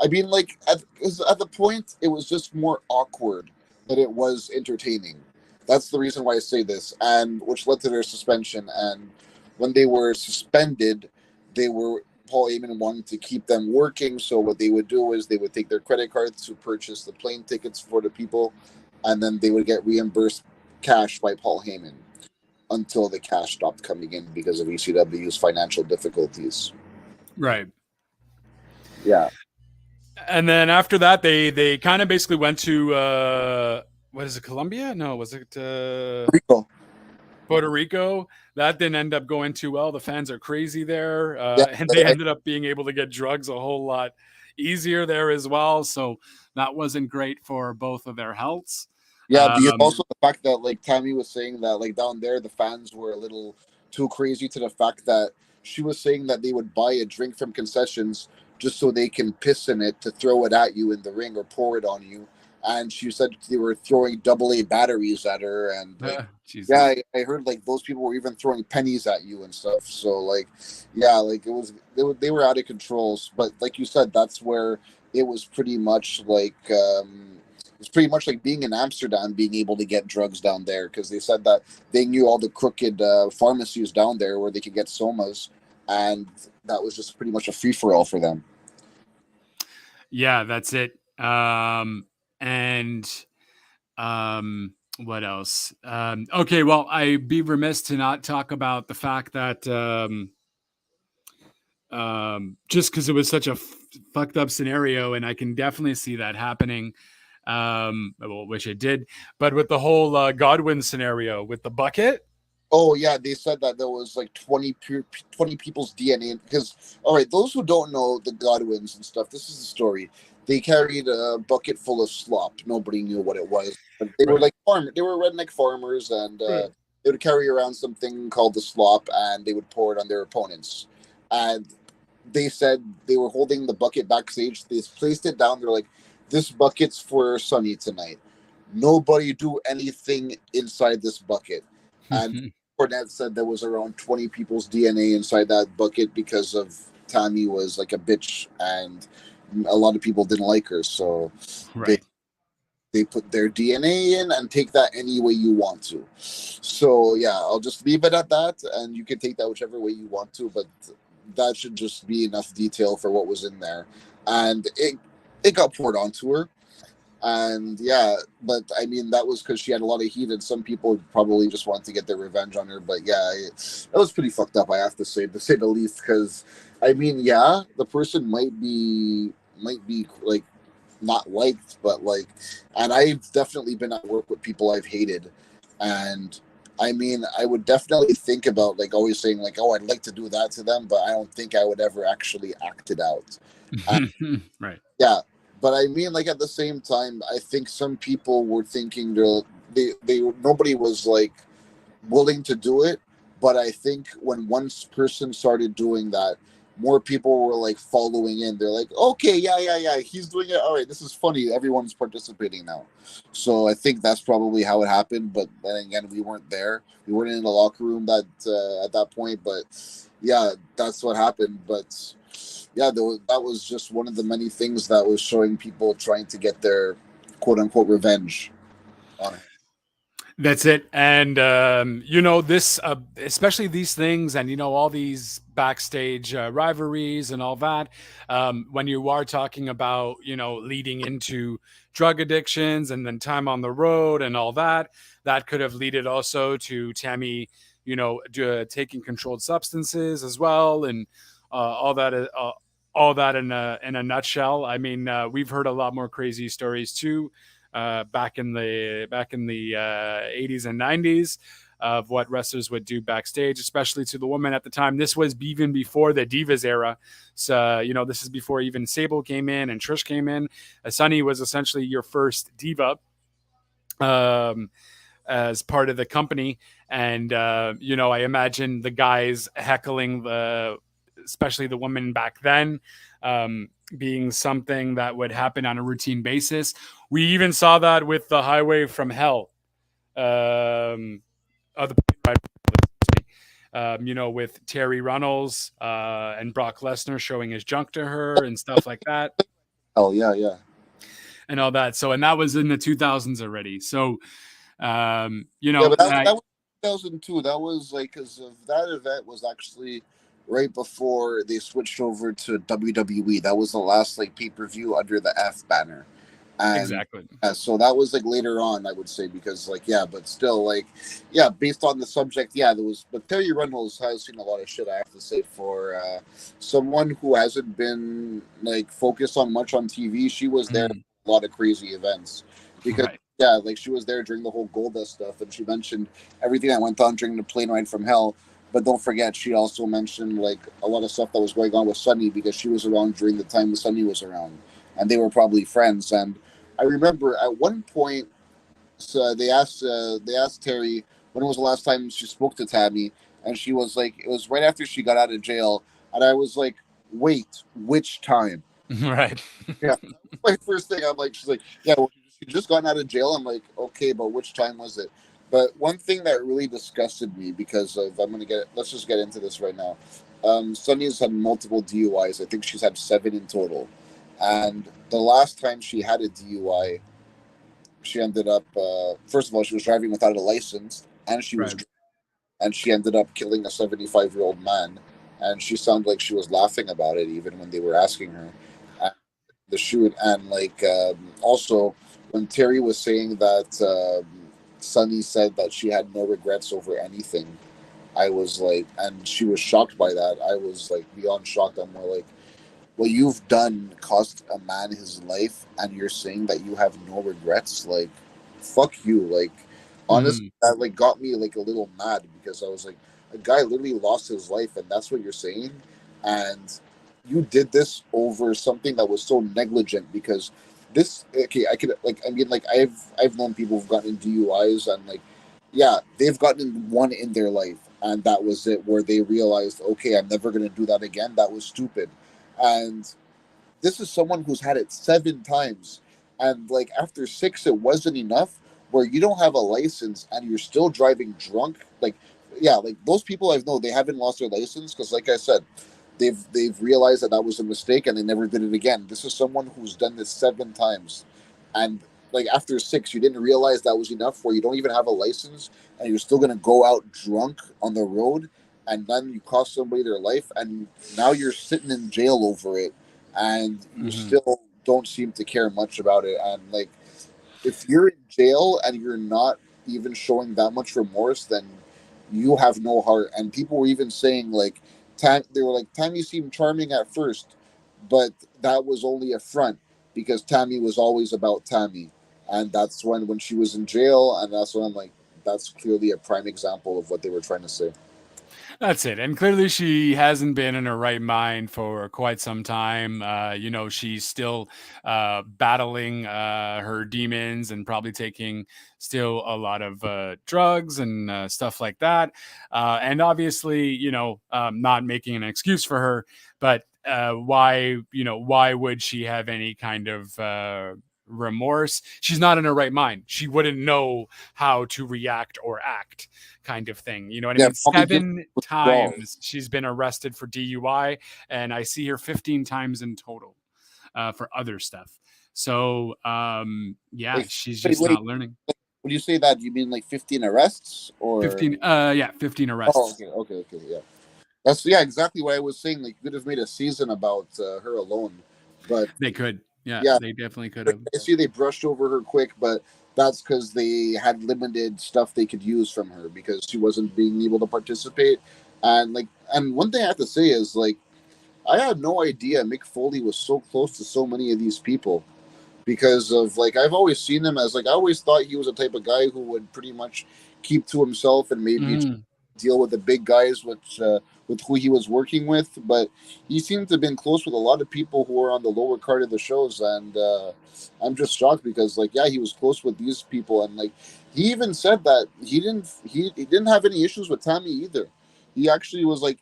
I mean, like at the point, it was just more awkward than it was entertaining. That's the reason why I say this, and which led to their suspension. And when they were suspended, they were Paul Heyman wanted to keep them working. So what they would do is they would take their credit cards to purchase the plane tickets for the people, and then they would get reimbursed cash by Paul Heyman until the cash stopped coming in because of ECW's financial difficulties. Right. Yeah, And then after that, they kind of basically went to what is it, Colombia? No, was it Rico. Puerto Rico? That didn't end up going too well. The fans are crazy there, Yeah, and they ended up being able to get drugs a whole lot easier there as well. So that wasn't great for both of their healths. yeah. Because Um, also the fact that like Tammy was saying that like down there the fans were a little too crazy to the fact that she was saying that they would buy a drink from concessions just so they can piss in it to throw it at you in the ring or pour it on you. And she said they were throwing double A batteries at her, and like yeah, Jesus. I heard like those people were even throwing pennies at you and stuff. So like yeah, like it was they were out of controls. But like you said, that's where it was pretty much like it's pretty much like being in Amsterdam, being able to get drugs down there because they said that they knew all the crooked pharmacies down there where they could get somas, and that was just pretty much a free for all for them. Yeah, that's it. And what else? Okay, well, I'd be remiss to not talk about the fact that just because it was such a fucked up scenario, and I can definitely see that happening. Well, which it did, but with the whole Godwin scenario with the bucket. Oh yeah, they said that there was like 20 people's DNA. Because all right, those who don't know the Godwins and stuff, this is the story. They carried a bucket full of slop. Nobody knew what it was, but they were Right. like They were redneck farmers, and Right. they would carry around something called the slop, and they would pour it on their opponents. And they said they were holding the bucket backstage. They placed it down. They're like, "This bucket's for Sunny tonight. Nobody do anything inside this bucket." And Cornette said there was around 20 people's DNA inside that bucket because of Tammy was like a bitch, and a lot of people didn't like her. So they Right. they put their DNA in and take that any way you want to. So yeah, I'll just leave it at that, and you can take that whichever way you want to. But that should just be enough detail for what was in there, and it got poured onto her. And yeah, but I mean, that was because she had a lot of heat, and some people probably just wanted to get their revenge on her. But yeah, that was pretty fucked up, I have to say the least. Because I mean, yeah, the person might be like not liked, but like, and I've definitely been at work with people I've hated, and I mean, I would definitely think about like always saying like, oh, I'd like to do that to them, but I don't think I would ever actually act it out. Right. Yeah, but I mean, like at the same time, I think some people were thinking they nobody was like willing to do it, but I think when one person started doing that, more people were like following in. They're like, okay, yeah, he's doing it. All right, this is funny. Everyone's participating now. So I think that's probably how it happened. But then again, we weren't there. We weren't in the locker room that at that point. But yeah, that's what happened. But yeah, that was just one of the many things that was showing people trying to get their quote unquote revenge on her. That's it. And, this, especially these things and, all these backstage rivalries and all that, when you are talking about, leading into drug addictions and then time on the road and all that, that could have led also to Tammy, taking controlled substances as well. And all that in a nutshell. I mean, we've heard a lot more crazy stories too, back in the 80s and 90s of what wrestlers would do backstage, especially to the women at the time. This was even before the Divas era. So, this is before even Sable came in and Trish came in. Sunny was essentially your first diva as part of the company. And, I imagine the guys heckling especially the women back then, being something that would happen on a routine basis. We even saw that with the Highway from Hell. Other with Terry Runnels and Brock Lesnar showing his junk to her and stuff like that. Oh yeah. And all that. So, and that was in the 2000s already. So, Yeah, but that was 2002. That was like because of that event was actually right before they switched over to WWE. That was the last like pay-per-view under the F banner, and exactly. so that was like later on, I would say, because like yeah, but still like yeah, based on the subject, yeah, there was. But Terry Reynolds has seen a lot of shit, I have to say, for someone who hasn't been like focused on much on TV. She was there for a lot of crazy events because. Right. Yeah, like she was there during the whole Goldust stuff, and she mentioned everything that went on during the plane ride from hell. But don't forget, she also mentioned like a lot of stuff that was going on with Sunny because she was around during the time when Sunny was around, and they were probably friends. And I remember at one point, so they asked Terry when was the last time she spoke to Tammy, and she was like, it was right after she got out of jail, and I was like, wait, which time? Right. Yeah, my first thing. I'm like, she's like, yeah, well, she just gotten out of jail. I'm like, okay, but which time was it? But one thing that really disgusted me because of let's just get into this right now. Sunny's had multiple DUIs. I think she's had 7 in total, and the last time she had a DUI, she ended up first of all she was driving without a license, and Right. she ended up killing a 75-year-old man, and she sounded like she was laughing about it even when they were asking her the shoot. And like also when Terry was saying that Sunny said that she had no regrets over anything, I was like, and she was shocked by that. I was like beyond shocked. I'm more like, what you've done cost a man his life, and you're saying that you have no regrets. Like, fuck you. Like, honestly, Mhm. that like got me like a little mad because I was like, a guy literally lost his life, and that's what you're saying, and you did this over something that was so negligent because this okay I could like I mean like I've known people who've gotten DUIs and like yeah they've gotten one in their life and that was it where they realized okay I'm never gonna do that again, that was stupid. And this is someone who's had it 7 times, and like after six, it wasn't enough. Where you don't have a license and you're still driving drunk, like yeah, like those people I've known, they haven't lost their license because, like I said, they've realized that that was a mistake and they never did it again. This is someone who's done this 7 times, and like after six, you didn't realize that was enough. Where you don't even have a license and you're still gonna go out drunk on the road, and then you cost somebody their life, and now you're sitting in jail over it and you Mhm. still don't seem to care much about it. And like, if you're in jail and you're not even showing that much remorse, then you have no heart. And people were even saying like, they were like, Tammy seemed charming at first, but that was only a front because Tammy was always about Tammy. And that's when she was in jail, and that's when I'm like, that's clearly a prime example of what they were trying to say. That's it. And clearly, she hasn't been in her right mind for quite some time. She's still battling her demons and probably taking still a lot of drugs and stuff like that. And obviously, not making an excuse for her, but why would she have any kind of remorse? She's not in her right mind. She wouldn't know how to react or act, kind of thing. You know what I Yeah, mean? probably just 7 withdrawal. times she's been arrested for DUI, and I see her 15 times in total for other stuff. So, yeah, Like, she's wait, just wait, not learning. when you say that, you mean like 15 arrests or? 15, yeah, 15 Oh, arrests. okay, yeah. That's yeah, exactly what I was saying. Like, you could have made a season about her alone, but They could. Yeah, yeah, they definitely could have. I see they brushed over her quick, but that's because they had limited stuff they could use from her because she wasn't being able to participate. And like, and one thing I have to say is like, I had no idea Mick Foley was so close to so many of these people because of like I've always seen him as like I always thought he was a type of guy who would pretty much keep to himself and maybe Mhm. deal with the big guys, which with who he was working with. But he seemed to have been close with a lot of people who were on the lower card of the shows, and I'm just shocked because like yeah, he was close with these people, and like he even said that he didn't have any issues with Tammy either. He actually was like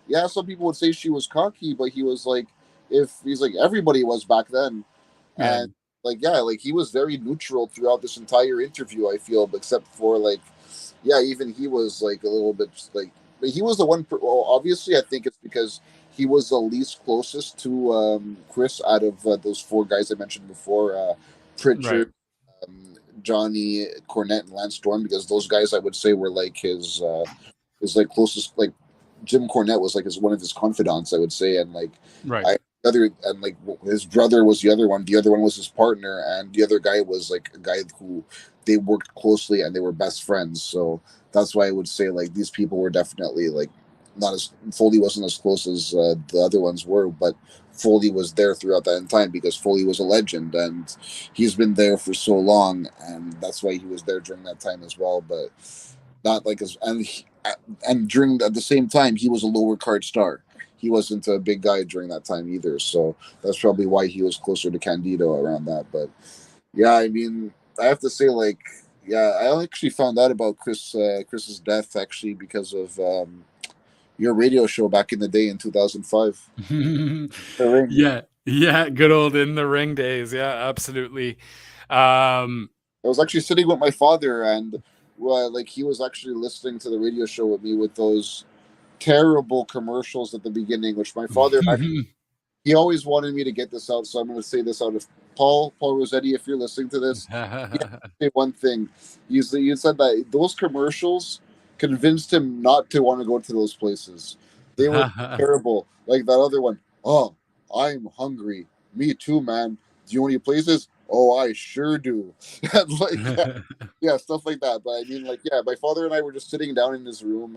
yeah, some people would say she was cocky, but he was like if he's like everybody was back then, Yeah, and like yeah, like he was very neutral throughout this entire interview. I feel, except for like yeah, even he was like a little bit like but he was the one. Well, obviously, I think it's because he was the least closest to Chris out of those four guys I mentioned before, right, Pritchard, Johnny Cornette, and Lance Storm, because those guys I would say were like his like closest like Jim Cornette was like his one of his confidants, I would say, and like right, I other and like his brother was the other one. The other one was his partner, and the other guy was like a guy who they worked closely and they were best friends. So that's why I would say like these people were definitely like not as Foley wasn't as close as the other ones were, but Foley was there throughout that time because Foley was a legend and he's been there for so long, and that's why he was there during that time as well. But not like as and during at the same time he was a lower card star. He wasn't a big guy during that time either, so that's probably why he was closer to Candido around that. But yeah, I mean, I have to say, like, yeah, I actually found out about Chris's death actually because of your radio show back in the day in 2005. The Ring. yeah, yeah. Good old In the Ring days. Yeah, absolutely. Um, I was actually sitting with my father, and like he was actually listening to the radio show with me with those terrible commercials at the beginning, which my father he always wanted me to get this out, so I'm going to say this out of Paul Rossetti. If you're listening to this, he had to say one thing. You said that those commercials convinced him not to want to go to those places. They were terrible. Like that other one. Oh, I'm hungry. Me too, man. Do you want any places? oh, I sure do. And like, yeah, stuff like that. But I mean, like, yeah, my father and I were just sitting down in his room,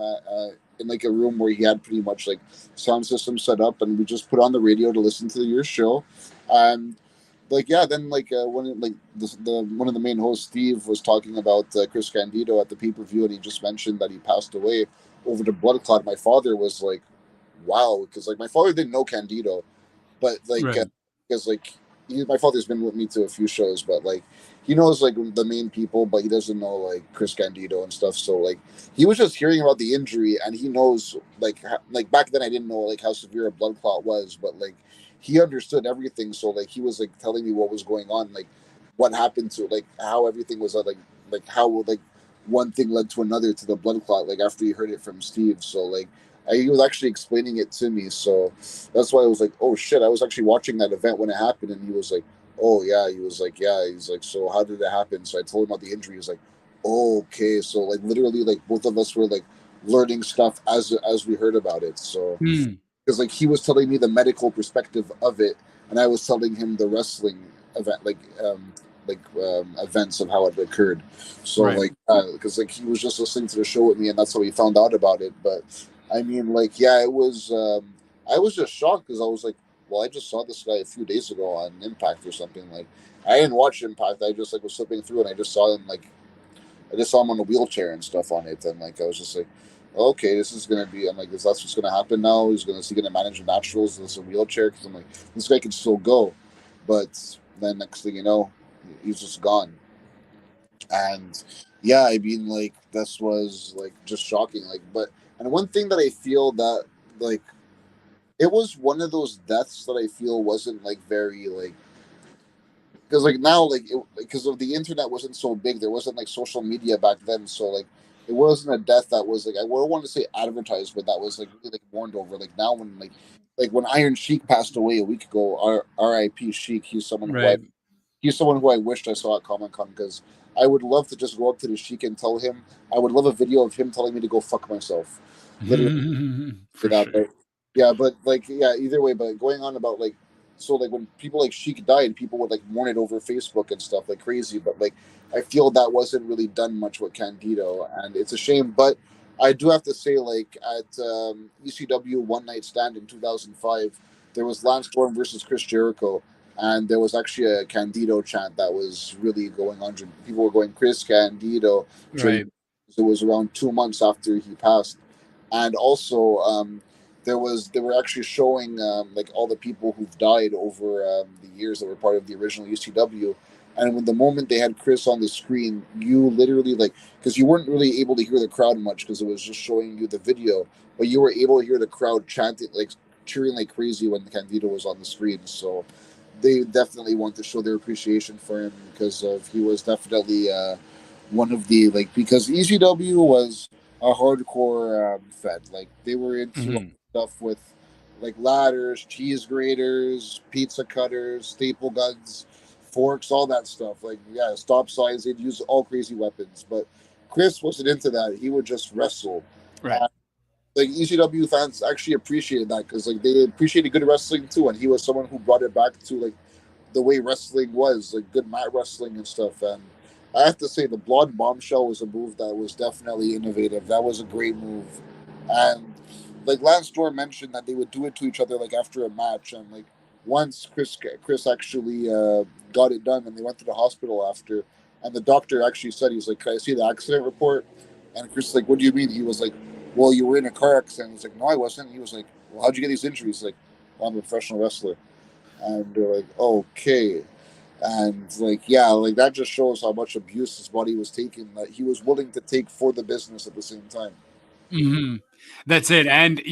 in like a room where he had pretty much like sound system set up, and we just put on the radio to listen to your show. And like, yeah, then like like the one of the main hosts, Steve, was talking about Chris Candido at the pay per view, and he just mentioned that he passed away over the blood clot. My father was like, wow, because like my father didn't know Candido, but like Right. because like my father's been with me to a few shows, but like he knows like the main people, but he doesn't know like Chris Candido and stuff. So like he was just hearing about the injury, and he knows like back then I didn't know like how severe a blood clot was, but like he understood everything. So like he was like telling me what was going on, like what happened to like how everything was like how like one thing led to another to the blood clot. Like after he heard it from Steve, so like he was actually explaining it to me. So that's why I was like, oh shit, I was actually watching that event when it happened, and he was like, oh yeah, he was like, yeah, he's like, so how did it happen? So I told him about the injury. He was like, oh, okay, so like literally like both of us were like learning stuff as we heard about it. So Mm, because like he was telling me the medical perspective of it, and I was telling him the wrestling event, events of how it occurred. So right. like because like he was just listening to the show with me, and that's how he found out about it. But I mean, like yeah, it was. I was just shocked because I was like, well, I just saw this guy a few days ago on Impact or something. Like I didn't watch Impact. I just like was flipping through, and I just saw him like I just saw him on a wheelchair and stuff on it, and like I was just like, okay, this is gonna be. I'm like, is that what's gonna happen now? Is he gonna manage the naturals? This a wheelchair? Because I'm like, this guy can still go, but then next thing you know, he's just gone. And yeah, I mean, like this was like just shocking. Like, but and one thing that I feel that like it was one of those deaths that I feel wasn't like very like because like now like because of the internet wasn't so big, there wasn't like social media back then, so like it wasn't a death that was like I wouldn't want to say advertised, but that was like really like mourned over. Like now when like when Iron Sheik passed away a week ago, R.I.P. Sheik, Right. he's someone who I wished I saw at Comic Con because I would love to just go up to the Sheik and tell him I would love a video of him telling me to go fuck myself, literally For that. sure. But yeah, but like yeah, either way. But going on about like so like when people like Sheik died, people would like mourn it over Facebook and stuff like crazy. But like I feel that wasn't really done much with Candido, and it's a shame. But I do have to say, like at ECW One Night Stand in 2005, there was Lance Storm versus Chris Jericho. And there was actually a Candido chant that was really going on. People were going Chris Candido. Right. It was around 2 months after he passed, and also they were actually showing like all the people who've died over the years that were part of the original UCW. And when the moment they had Chris on the screen, you literally like because you weren't really able to hear the crowd much because it was just showing you the video, but you were able to hear the crowd chanting like cheering like crazy when Candido was on the screen. So they definitely want to show their appreciation for him because of he was definitely one of the like because ECW was a hardcore fed. Like they were into Hmm. stuff with like ladders, cheese graters, pizza cutters, staple guns, forks, all that stuff. Like yeah, stop signs. They'd use all crazy weapons. But Chris wasn't into that. He would just wrestle. Right. Like ECW fans actually appreciated that because like they appreciated good wrestling too, and he was someone who brought it back to like the way wrestling was, like good mat wrestling and stuff. And I have to say, the Blonde Bombshell was a move that was definitely innovative. That was a great move. And like Lance Storm mentioned that they would do it to each other like after a match, and like once Chris actually got it done, and they went to the hospital after, and the doctor actually said he's like, "Can I see the accident report?" And Chris was like, "What do you mean?" He was like, "Well, you were in a car accident." He's like, "No, I wasn't." He was like, "Well, how'd you get these injuries?" He's like, well, I'm a professional wrestler. And they're like, okay. And like, yeah, like that just shows how much abuse his body was taking that he was willing to take for the business at the same time. Mhm. That's it, and,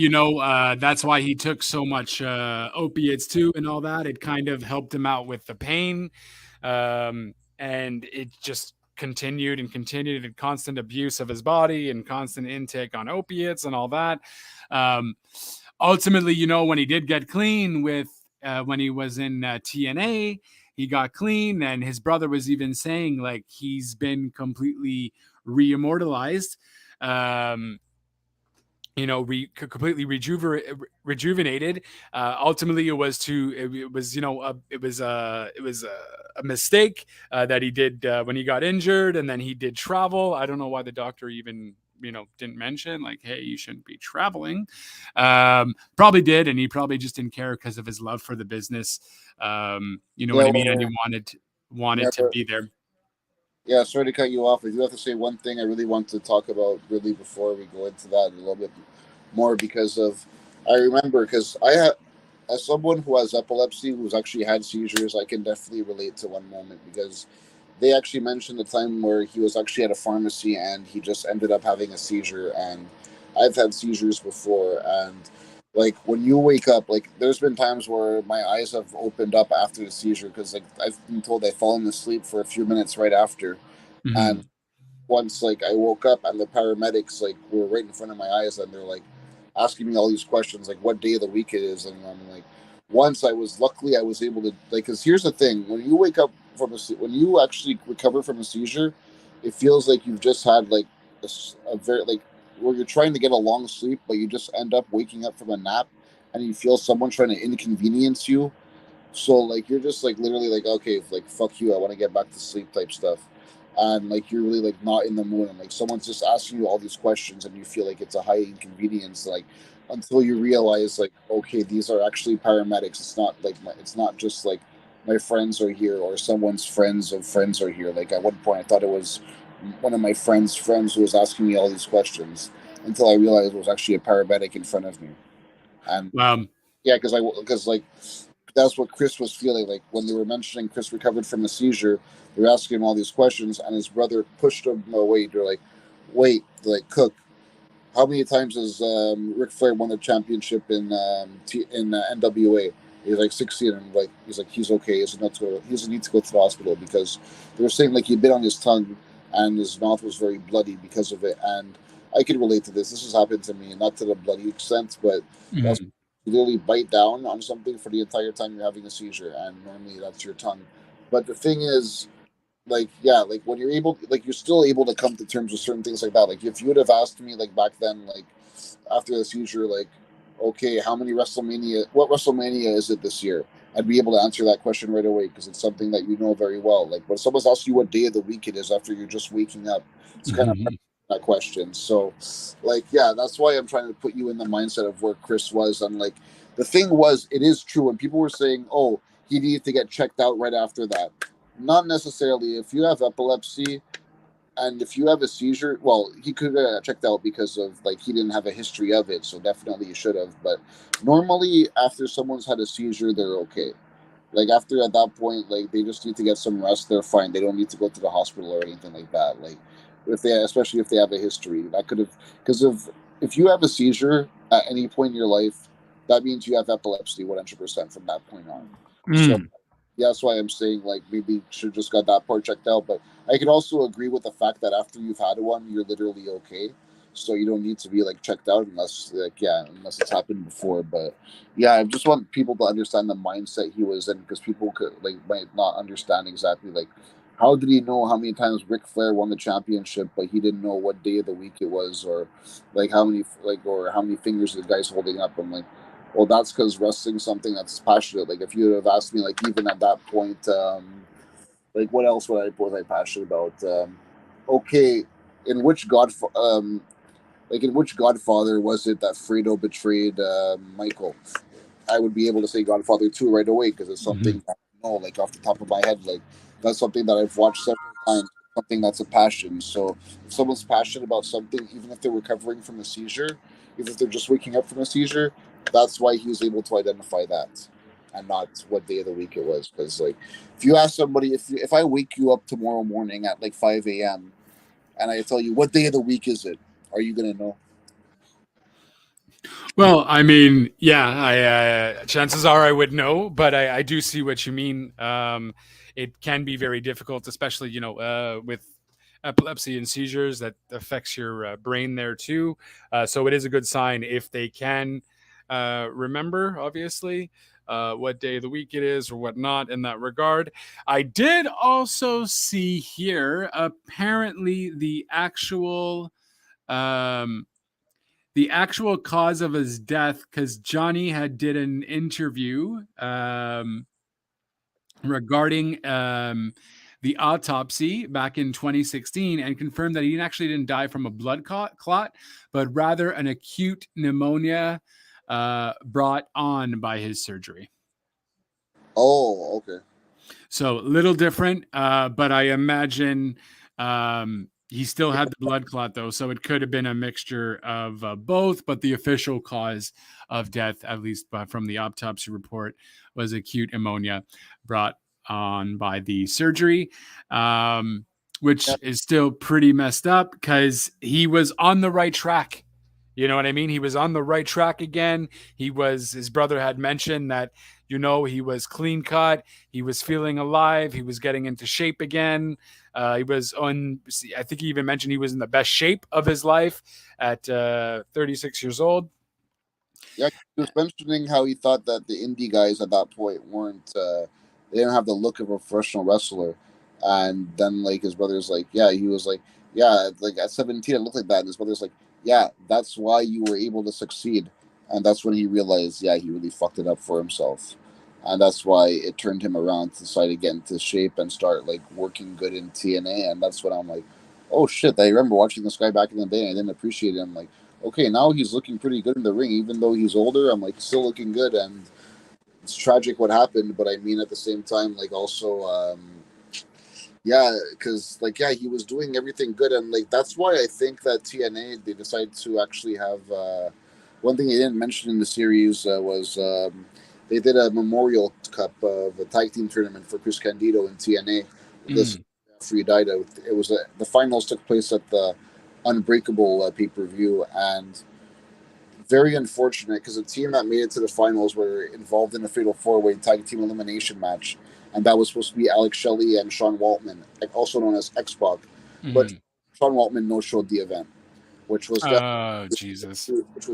that's why he took so much, opiates too and all that. It kind of helped him out with the pain, and it just continued and continued, and constant abuse of his body and constant intake on opiates and all that. Um, Ultimately, when he did get clean when he was in, TNA, he got clean, and his brother was even saying, like, he's been completely re-immortalized, um completely rejuvenated. Ultimately, it was a mistake that he did when he got injured, and then he did travel. I don't know why the doctor even didn't mention like, hey, you shouldn't be traveling. Probably did, and he probably just didn't care because of his love for the business. You know what Yeah, I mean? And he well, wanted yeah, to be there. yeah. Sorry to cut you off. I do have to say one thing I really want to talk about really before we go into that a little bit more because of I remember because I had as someone who has epilepsy who's actually had seizures, I can definitely relate to one moment because they actually mentioned the time where he was actually at a pharmacy and he just ended up having a seizure. And I've had seizures before, and like when you wake up, like there's been times where my eyes have opened up after the seizure because like I've been told I've fallen asleep for a few minutes right after, and Mhm. once like I woke up and the paramedics like were right in front of my eyes and they're like asking me all these questions like what day of the week it is, and I'm like, once I was luckily I was able to like because here's the thing, when you wake up from when you actually recover from a seizure, it feels like you've just had like a very like where you're trying to get a long sleep but you just end up waking up from a nap and you feel someone trying to inconvenience you, so like you're just like literally like okay, like fuck you, I want to get back to sleep type stuff, and like you're really like not in the mood, and like someone's just asking you all these questions, and you feel like it's a high inconvenience, like until you realize like okay, these are actually paramedics. It's not like it's not just like my friends are here or someone's friends of friends are here. Like at one point, I thought it was one of my friends who was asking me all these questions until I realized it was actually a paramedic in front of me, and Um, yeah, because like that's what Chris was feeling like when they were mentioning Chris recovered from a seizure. They were asking him all these questions, and his brother pushed him away. They're like, "Wait, like Cook, how many times has Ric Flair won the championship in NWA?" He's like 16, and like he's okay. He doesn't need to go to the hospital because they were saying like he bit on his tongue and his mouth was very bloody because of it. And I can relate to this. This has happened to me, not to the bloody extent, but that's mhm. you literally bite down on something for the entire time you're having a seizure, and normally that's your tongue. But the thing is, like yeah, like when you're able, like you're still able to come to terms with certain things like that. Like if you would have asked me like back then, like after the seizure, like okay, how many what WrestleMania is it this year? I'd be able to answer that question right away because it's something that you know very well. Like when someone's asking you what day of the week it is after you're just waking up, it's kind of hard Mhm. that question. So, like, yeah, that's why I'm trying to put you in the mindset of where Chris was. And like, the thing was, it is true. When people were saying, "Oh, he needed to get checked out right after that," not necessarily. If you have epilepsy and if you have a seizure, well, he could have checked out because of like he didn't have a history of it, so definitely you should have. But normally, after someone's had a seizure, they're okay. Like after at that point, like they just need to get some rest. They're fine. They don't need to go to the hospital or anything like that. Like if they, especially if they have a history, that could have because of if you have a seizure at any point in your life, that means you have epilepsy 100% from that point on. So Mm. yeah, that's why I'm saying like maybe should just got that part checked out. But I can also agree with the fact that after you've had one, you're literally okay. So you don't need to be like checked out unless like yeah, unless it's happened before. But yeah, I just want people to understand the mindset he was in because people could like might not understand exactly like how did he know how many times Ric Flair won the championship, but he didn't know what day of the week it was, or like how many like or how many fingers the guy's holding up. I'm like, well, that's because wrestling's something that's passionate. Like if you would have asked me, like even at that point, like what else was I passionate about? Okay, in which like in which Godfather was it that Fredo betrayed Michael? I would be able to say Godfather 2 right away because it's Mhm. something that I know, like off the top of my head, like that's something that I've watched several times. Something that's a passion. So if someone's passionate about something, even if they're recovering from a seizure, even if they're just waking up from a seizure, that's why he was able to identify that, and not what day of the week it was. Because like, if you ask somebody, if I wake you up tomorrow morning at like 5 a.m. and I tell you what day of the week is it, are you gonna know? Well, I mean, yeah, chances are I would know, but I do see what you mean. It can be very difficult, especially with epilepsy and seizures that affects your brain there too. So it is a good sign if they can remember, obviously, what day of the week it is or whatnot in that regard. I did also see here apparently the actual. Um, the actual cause of his death, because Johnny had did an interview regarding the autopsy back in 2016 and confirmed that he actually didn't die from a blood clot, but rather an acute pneumonia brought on by his surgery. Oh, okay. So a little different, but I imagine he still had the blood clot though, so it could have been a mixture of both. But the official cause of death, at least from the autopsy report, was acute pneumonia brought on by the surgery, which Yeah, is still pretty messed up because he was on the right track. You know what I mean? He was on the right track again. His brother had mentioned that, he was clean cut. He was feeling alive. He was getting into shape again. He was on, I think he even mentioned he was in the best shape of his life at 36 years old. yeah. He was mentioning how he thought that the indie guys at that point weren't. They didn't have the look of a professional wrestler. And then like his brother's like, yeah, he was like, yeah, like at 17 it looked like that. And his brother's like, yeah, that's why you were able to succeed. And that's when he realized, yeah, he really fucked it up for himself. And that's why it turned him around to decide to get into shape and start like working good in TNA. And that's when I'm like, oh shit, I remember watching this guy back in the day and I didn't appreciate him. Like, okay, now he's looking pretty good in the ring, even though he's older. I'm like still looking good, and it's tragic what happened. But I mean, at the same time, like also, yeah, because like yeah, he was doing everything good, and like that's why I think that TNA they decided to actually have one thing they didn't mention in the series was they did a Memorial Cup of a tag team tournament for Chris Candido in TNA. This after he died, it was the finals took place at the Unbreakable pay per view, and very unfortunate because the team that made it to the finals were involved in a fatal four-way tag team elimination match, and that was supposed to be Alex Shelley and Sean Waltman, also known as X-Pac, but Sean Waltman no-showed the event, which was Oh, Jesus.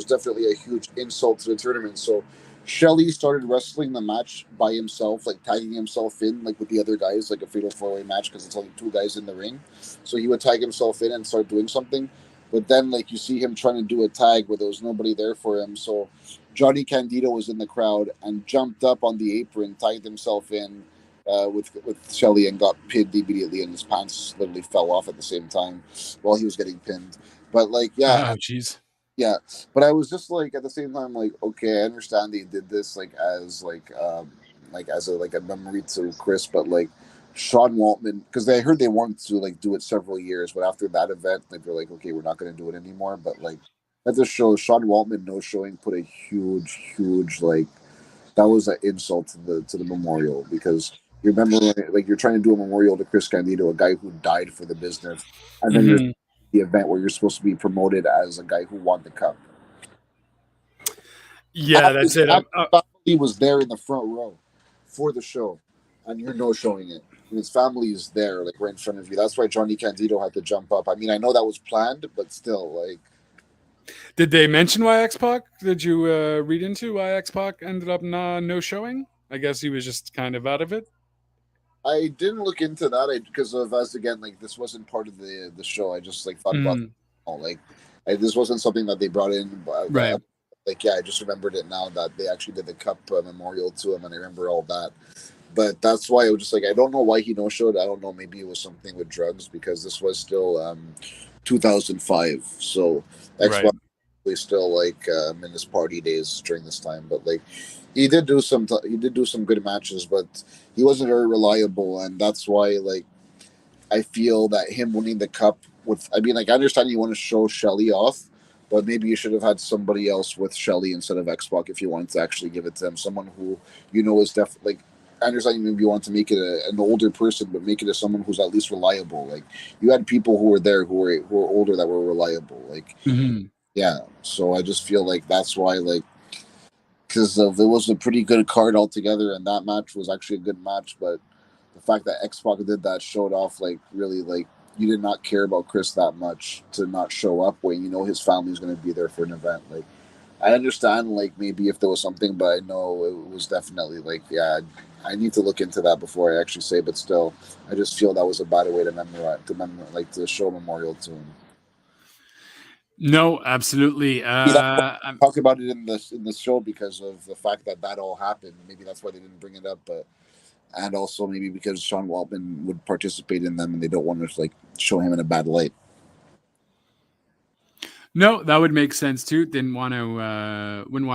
definitely a huge insult to the tournament. So Shelley started wrestling the match by himself, like tagging himself in, like with the other guys, like a fatal four-way match because it's only two guys in the ring. So he would tag himself in and start doing something. But then, like you see him trying to do a tag where there was nobody there for him. So Johnny Candido was in the crowd and jumped up on the apron, tagged himself in with Shelley, and got pinned immediately, and his pants literally fell off at the same time while he was getting pinned. But like, yeah, Oh, jeez. yeah, but I was just like at the same time like, okay, I understand they did this like as a like a memory to Chris, but like Sean Waltman, because I heard they wanted to like do it several years, but after that event like they're like, okay, we're not going to do it anymore. But like that just shows Sean Waltman no showing put a huge like that was an insult to the memorial, because you remember like you're trying to do a memorial to Chris Candido, a guy who died for the business, and then you're the event where you're supposed to be promoted as a guy who won the cup. Yeah, that's it. He was there in the front row for the show, and you're no showing it. And his family is there, like right in front of you. That's why Johnny Candido had to jump up. I mean, I know that was planned, but still, like. Did they mention why X-Pac? Did you read into why X-Pac ended up no showing? I guess he was just kind of out of it. I didn't look into that because of us again. Like this wasn't part of the show. I just like thought about like this wasn't something that they brought in. Right. Like yeah, I just remembered it now that they actually did the cup memorial to him, and I remember all that. But that's why I was just like, I don't know why he no showed. I don't know. Maybe it was something with drugs, because this was still 2005. So Xbox was still like in his party days during this time. But like he did do some good matches, but he wasn't very reliable, and that's why like I feel that him winning the cup with, I mean, like I understand you want to show Shelley off, but maybe you should have had somebody else with Shelley instead of X-Pac if you wanted to actually give it to him. Someone who is definitely like. I understand maybe you want to make it an older person, but make it as someone who's at least reliable. Like you had people who were there who were older that were reliable. Like yeah, so I just feel like that's why like. Because it was a pretty good card altogether, and that match was actually a good match. But the fact that X-Pac did that showed off, like, really, like, you did not care about Chris that much to not show up when you know his family's going to be there for an event. Like, I understand, like, maybe if there was something, but I know it was definitely, like, yeah, I need to look into that before I actually say, but still, I just feel that was a bad way to to show memorial to him. No, absolutely. Talk about it in the show because of the fact that that all happened. Maybe that's why they didn't bring it up, but and also maybe because Sean Waltman would participate in them and they don't want to like show him in a bad light. No, that would make sense too. Wouldn't want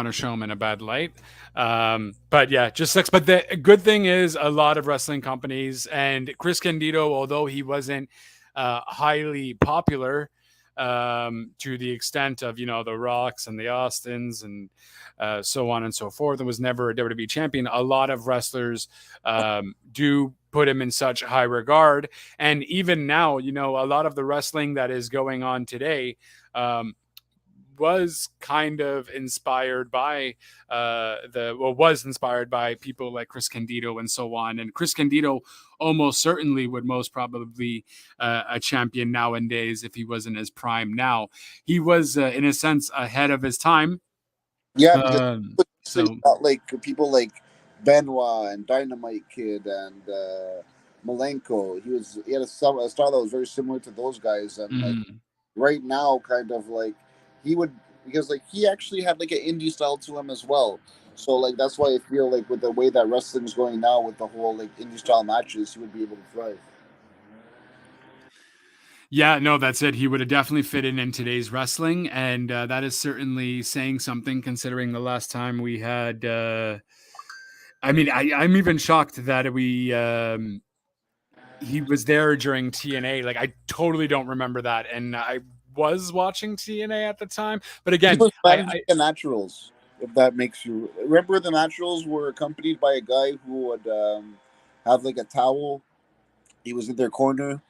to show him in a bad light. But yeah, just sucks. But the good thing is, a lot of wrestling companies and Chris Candido, although he wasn't highly popular to the extent of the Rocks and the Austins and so on and so forth, and was never a WWE champion. A lot of wrestlers do put him in such high regard, and even now, a lot of the wrestling that is going on today was kind of inspired by was inspired by people like Chris Candido and so on. And Chris Candido almost certainly would most probably a champion nowadays if he was in his prime now. He was, in a sense, ahead of his time. Yeah, because So like people like Benoit and Dynamite Kid and Malenko. He had a style that was very similar to those guys, and like right now, kind of like he would because like he actually had like an indie style to him as well. So like that's why I feel like with the way that wrestling is going now with the whole like indie style matches, he would be able to thrive. yeah, no, that's it. He would have definitely fit in today's wrestling, and that is certainly saying something considering the last time we had. I mean, I'm even shocked that he was there during TNA. Like, I totally don't remember that, and I was watching TNA at the time. But He again, was managing the Naturals. If that makes you remember, the Naturals were accompanied by a guy who would have like a towel. He was in their corner.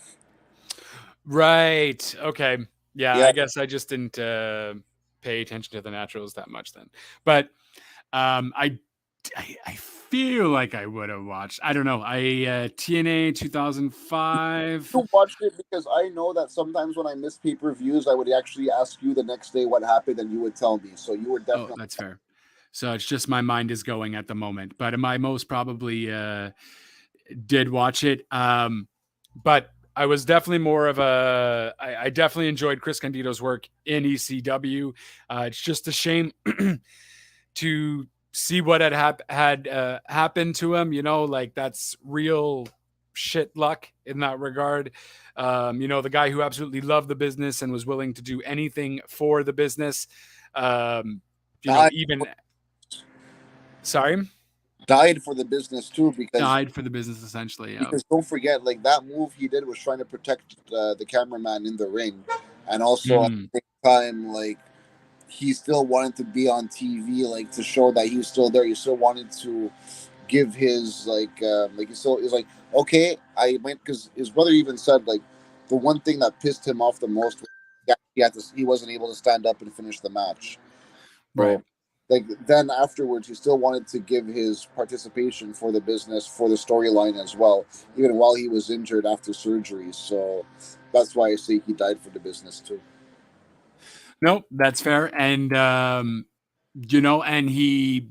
Right. Okay. Yeah, Yeah, I guess I just didn't pay attention to the Naturals that much then. But I feel like I would have watched. I don't know. TNA 2005. you watched it because I know that sometimes when I miss pay-per-views, I would actually ask you the next day what happened, and you would tell me. So you were Oh, definitely. that's fair. So it's just my mind is going at the moment, but I most probably did watch it. But I was definitely more of I definitely enjoyed Chris Candido's work in ECW. It's just a shame to see what had happened to him. Like that's real shit luck in that regard. The guy who absolutely loved the business and was willing to do anything for the business. died, Even sorry, died for the business too died for the business essentially. Yeah. because don't forget like that move he did was trying to protect the cameraman in the ring, and also at Mm, the same time like he still wanted to be on TV, like to show that he was still there. He still wanted to give his like he still is like okay, I went because his brother even said like the one thing that pissed him off the most was he wasn't able to stand up and finish the match. right. So like then afterwards, he still wanted to give his participation for the business for the storyline as well, even while he was injured after surgery. So that's why I say he died for the business too. No, that's fair. And and he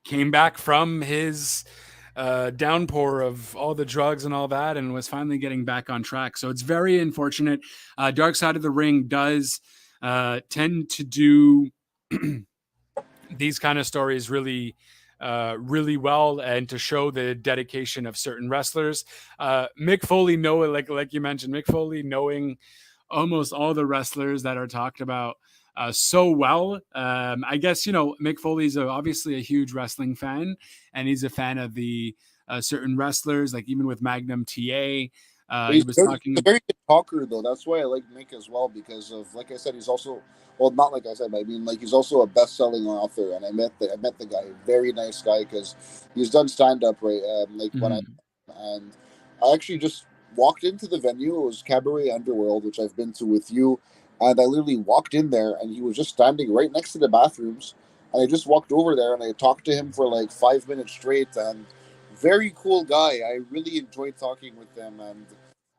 came back from his downpour of all the drugs and all that and was finally getting back on track. So it's very unfortunate. Dark Side of the Ring does tend to do these kind of stories really well, and to show the dedication of certain wrestlers. Mick Foley, like you mentioned, Mick Foley knowing almost all the wrestlers that are talked about so well. I guess Mick Foley's obviously a huge wrestling fan, and he's a fan of the certain wrestlers, like even with Magnum TA. He was He's a talking. very good talker, though. That's why I like Mick as well because of, like I said, he's also well, not like I said, but I mean, like he's also a best-selling author. And I met the guy, very nice guy, because he's done stand-up right. Like when I Mhm. and I actually just walked into the venue. It was Cabaret Underworld, which I've been to with you, and I literally walked in there, and he was just standing right next to the bathrooms. And I just walked over there, and I talked to him for like 5 minutes straight, and very cool guy. I really enjoyed talking with him, and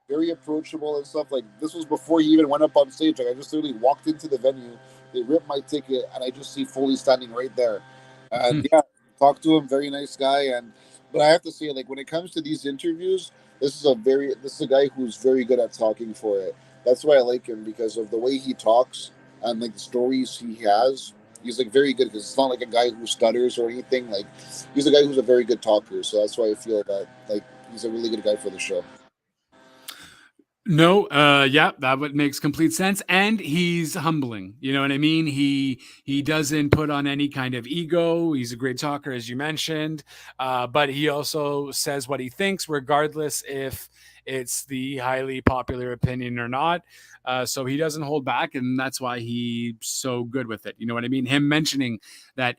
very approachable and stuff. Like this was before he even went up on stage. Like I just literally walked into the venue, they ripped my ticket, and I just see Foley standing right there. And yeah, talked to him, very nice guy. And but I have to say, like when it comes to these interviews, this is a guy who's very good at talking for it. That's why I like him because of the way he talks. and like the stories he has. He's like very good because it's not like a guy who stutters or anything. Like he's a guy who's a very good talker. So that's why I feel that like he's a really good guy for the show. No, yeah, that would makes complete sense, and he's humbling. You know what I mean? He doesn't put on any kind of ego. He's a great talker, as you mentioned, but he also says what he thinks, regardless if it's the highly popular opinion or not. So he doesn't hold back, and that's why he's so good with it. You know what I mean? Him mentioning that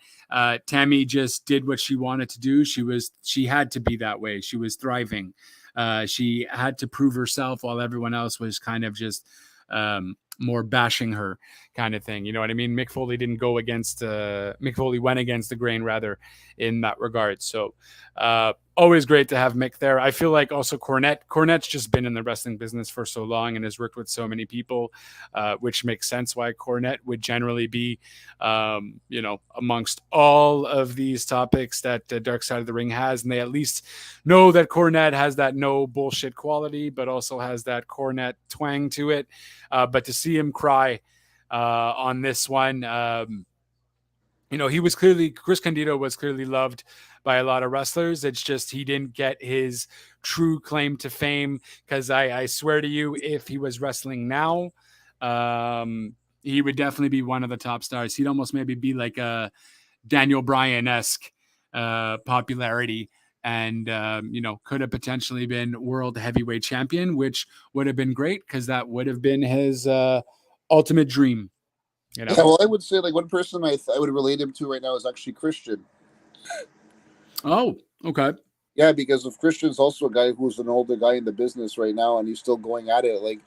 Tammy just did what she wanted to do. She had to be that way. She was thriving. She had to prove herself while everyone else was kind of just more bashing her, kind of thing. You know what I mean? Mick Foley didn't go against Mick Foley went against the grain rather in that regard. So always great to have Mick there. I feel like also Cornette's just been in the wrestling business for so long and has worked with so many people, which makes sense why Cornette would generally be, amongst all of these topics that Dark Side of the Ring has, and they at least know that Cornette has that no bullshit quality, but also has that Cornette twang to it. But to see him cry on this one, Chris Candido was clearly loved by a lot of wrestlers. It's just he didn't get his true claim to fame because I swear to you, if he was wrestling now, he would definitely be one of the top stars. He'd almost maybe be like a Daniel Bryan-esque popularity, and could have potentially been world heavyweight champion, which would have been great because that would have been his ultimate dream. Yeah, well, I would say like one person I would relate him to right now is actually Christian. Oh, okay. Yeah, because if Christian's also a guy who's an older guy in the business right now, and he's still going at it. Like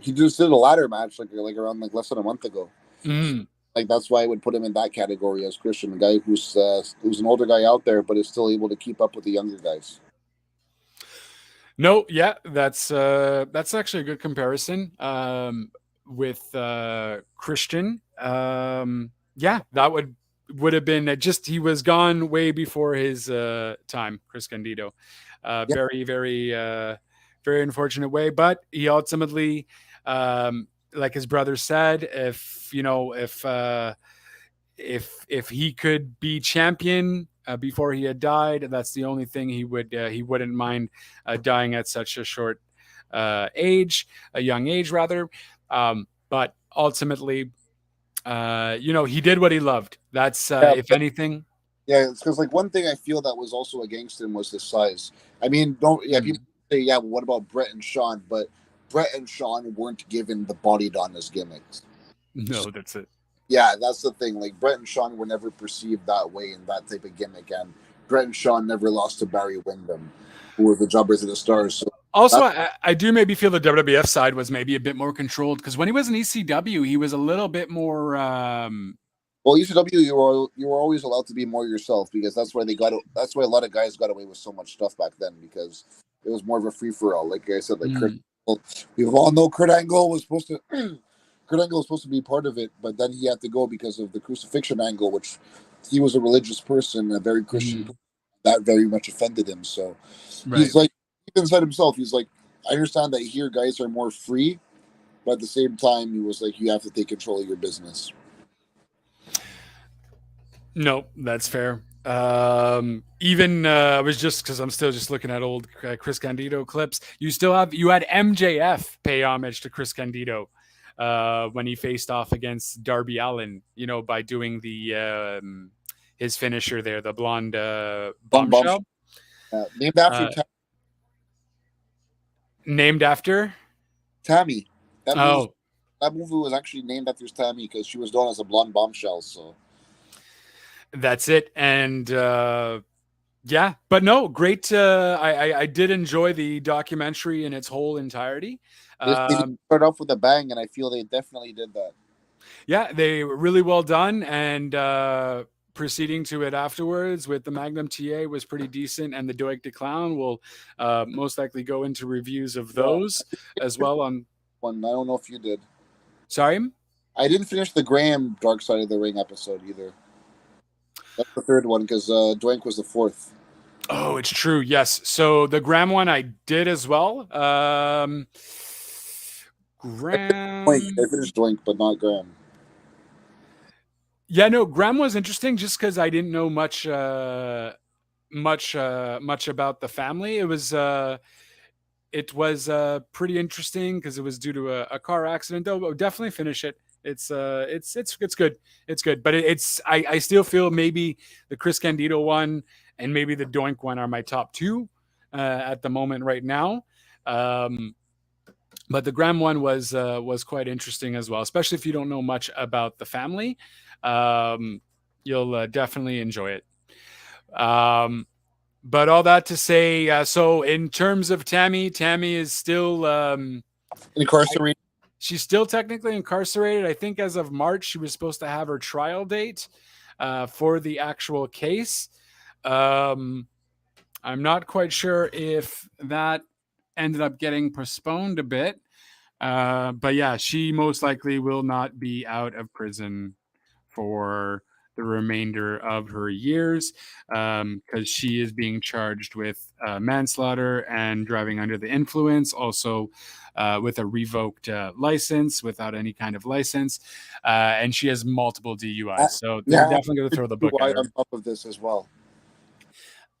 he just did a ladder match like around like less than a month ago. Mm. Like that's why I would put him in that category as Christian, a guy who's an older guy out there, but is still able to keep up with the younger guys. No, yeah, that's actually a good comparison with Christian. Yeah, that would have been just he was gone way before his time, Chris Candido. Yeah. Very, very, very unfortunate way, but he ultimately, like his brother said, if he could be champion before he had died, that's the only thing he wouldn't mind dying at such a short a young age rather. But ultimately, he did what he loved. That's if anything. Yeah, it's because like one thing I feel that was also against him was his size. I mean, people say, yeah, well, what about Brett and Sean? But Brett and Sean weren't given the body Donna's gimmicks. No, that's it. Yeah, that's the thing. Like Brett and Sean were never perceived that way in that type of gimmick, and Brett and Sean never lost to Barry Windham, who were the Jobbers of the Stars. So also, I do maybe feel the WWF side was maybe a bit more controlled because when he was in ECW, he was a little bit more. Well, ECW, you were always allowed to be more yourself because that's why that's why a lot of guys got away with so much stuff back then because it was more of a free for all. Like I said, like Kurt, we all know Kurt Angle was supposed to. Kurt Angle was supposed to be part of it, but then he had to go because of the crucifixion angle, which he was a religious person, a very Christian. That very much offended him. So he's like, inside himself, he's like, I understand that here guys are more free, but at the same time, he was like, you have to take control of your business. No, that's fair. Even I was just because I'm still just looking at old Chris Candido clips. You had MJF pay homage to Chris Candido when he faced off against Darby Allin, by doing the his finisher there, the blonde bombshell. Named after named after Tammy. That movie was actually named after Tammy because she was known as a blonde bombshell. So that's it. And yeah, but no, great. I did enjoy the documentary in its whole entirety. They start off with a bang, and I feel they definitely did that. Yeah, they were really well done, and proceeding to it afterwards with the Magnum TA was pretty decent, and the Doig the Clown will most likely go into reviews of those as well. On one, I don't know if you did. Sorry, I didn't finish the Graham Dark Side of the Ring episode either. That's the third one because Doink was the fourth. Oh, it's true. Yes. So the Graham one I did as well. Graham. I finished Doink, but not Graham. Yeah, no, Graham was interesting just because I didn't know much about the family. It was pretty interesting because it was due to a car accident. Though, but definitely finish it. It's good. It's good, but I still feel maybe the Chris Candido one and maybe the Doink one are my top two at the moment right now. Um, but the Graham one was quite interesting as well, especially if you don't know much about the family. Um, you'll definitely enjoy it. Um, but all that to say, so in terms of Tammy, Tammy is still Incarcerated. she's still technically incarcerated. I think as of March, she was supposed to have her trial date for the actual case. Um, I'm not quite sure if that ended up getting postponed a bit. But yeah, she most likely will not be out of prison for the remainder of her years because she is being charged with manslaughter and driving under the influence, also with a revoked license without any kind of license. And she has multiple DUIs. So they're Yeah, definitely going to throw the book at DUI her. on top of this as well.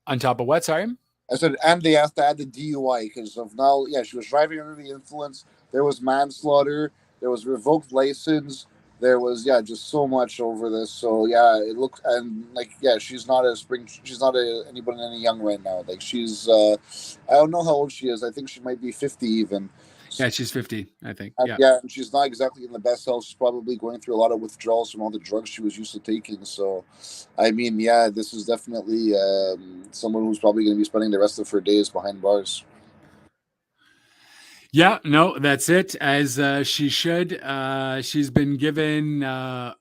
On top of what? Sorry? I said, and they have to add the DUI because of now. Yeah, she was driving under the influence. There was manslaughter. There was revoked license. There was just so much over this. So yeah, it looked and like she's not a spring. She's not anybody any young right now. Like she's I don't know how old she is. I think she might be 50 even. Yeah, she's 50, I think. And Yeah. yeah, and she's not exactly in the best health. She's probably going through a lot of withdrawals from all the drugs she was used to taking. So, I mean, yeah, this is definitely someone who's probably going to be spending the rest of her days behind bars. Yeah, no, that's it. As she should. She's been given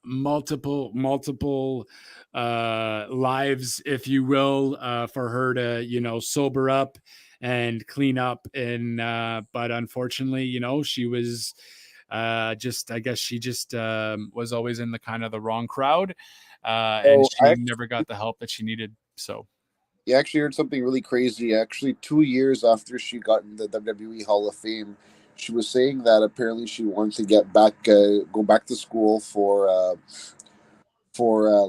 multiple lives, if you will, for her to sober up and clean up. And but unfortunately, she was just. I guess she just was always in the kind of the wrong crowd, and So she never got the help that she needed. So. I actually heard something really crazy. Actually, 2 years after she got in the WWE Hall of Fame, she was saying that apparently she wanted to go back to school for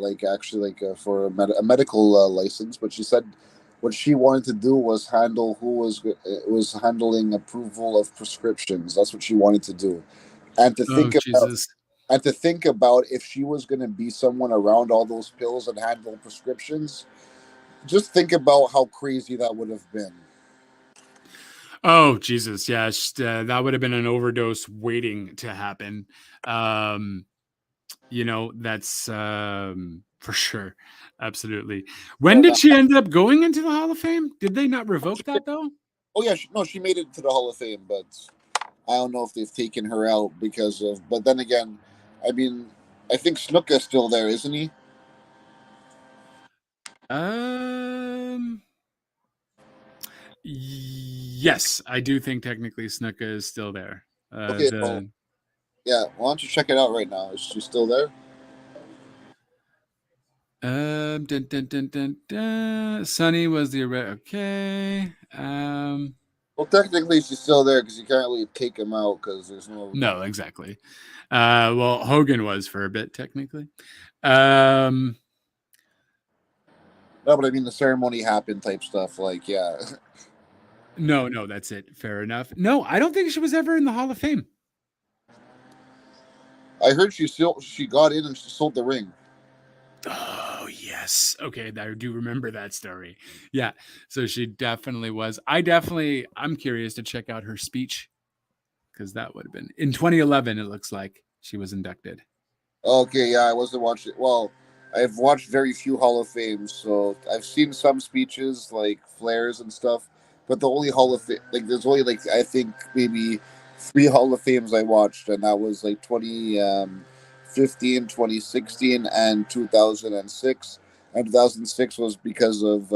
like actually like for a medical license. But she said what she wanted to do was handle who was handling approval of prescriptions. That's what she wanted to do, and to Oh think about Jesus. if she was going to be someone around all those pills and handle prescriptions. Just think about how crazy that would have been. Oh Jesus, yeah, that would have been an overdose waiting to happen. That's for sure, absolutely. When So did that, she end up going into the Hall of Fame? Did they not revoke that though? oh yeah, she made it to the Hall of Fame, but I don't know if they've taken her out because of. But then again, I mean, I think Snuka's still there, isn't he? Um, yes, I do think technically Snuka is still there. Okay, well, yeah. Why don't you check it out right now? Is she still there? Dun, dun, dun, dun, dun. Sunny was the okay. Well, technically, she's still there because you can't really take him out because there's no. No, exactly. Well, Hogan was for a bit technically. Um, No, but I mean the ceremony happened type stuff. Like, yeah. no, that's it. Fair enough. No, I don't think she was ever in the Hall of Fame. I heard she got in and she sold the ring. Oh yes. Okay, I do remember that story. Yeah. So she definitely was. I'm curious to check out her speech because that would have been in 2011. It looks like she was inducted. Okay, yeah, I wasn't watching. Well, I've watched very few Hall of Fames, so I've seen some speeches like Flair's and stuff. But the only Hall of Fame, like, there's only like I think maybe three Hall of Fames I watched, and that was like 2015, 2016, and 2006. And 2006 was because of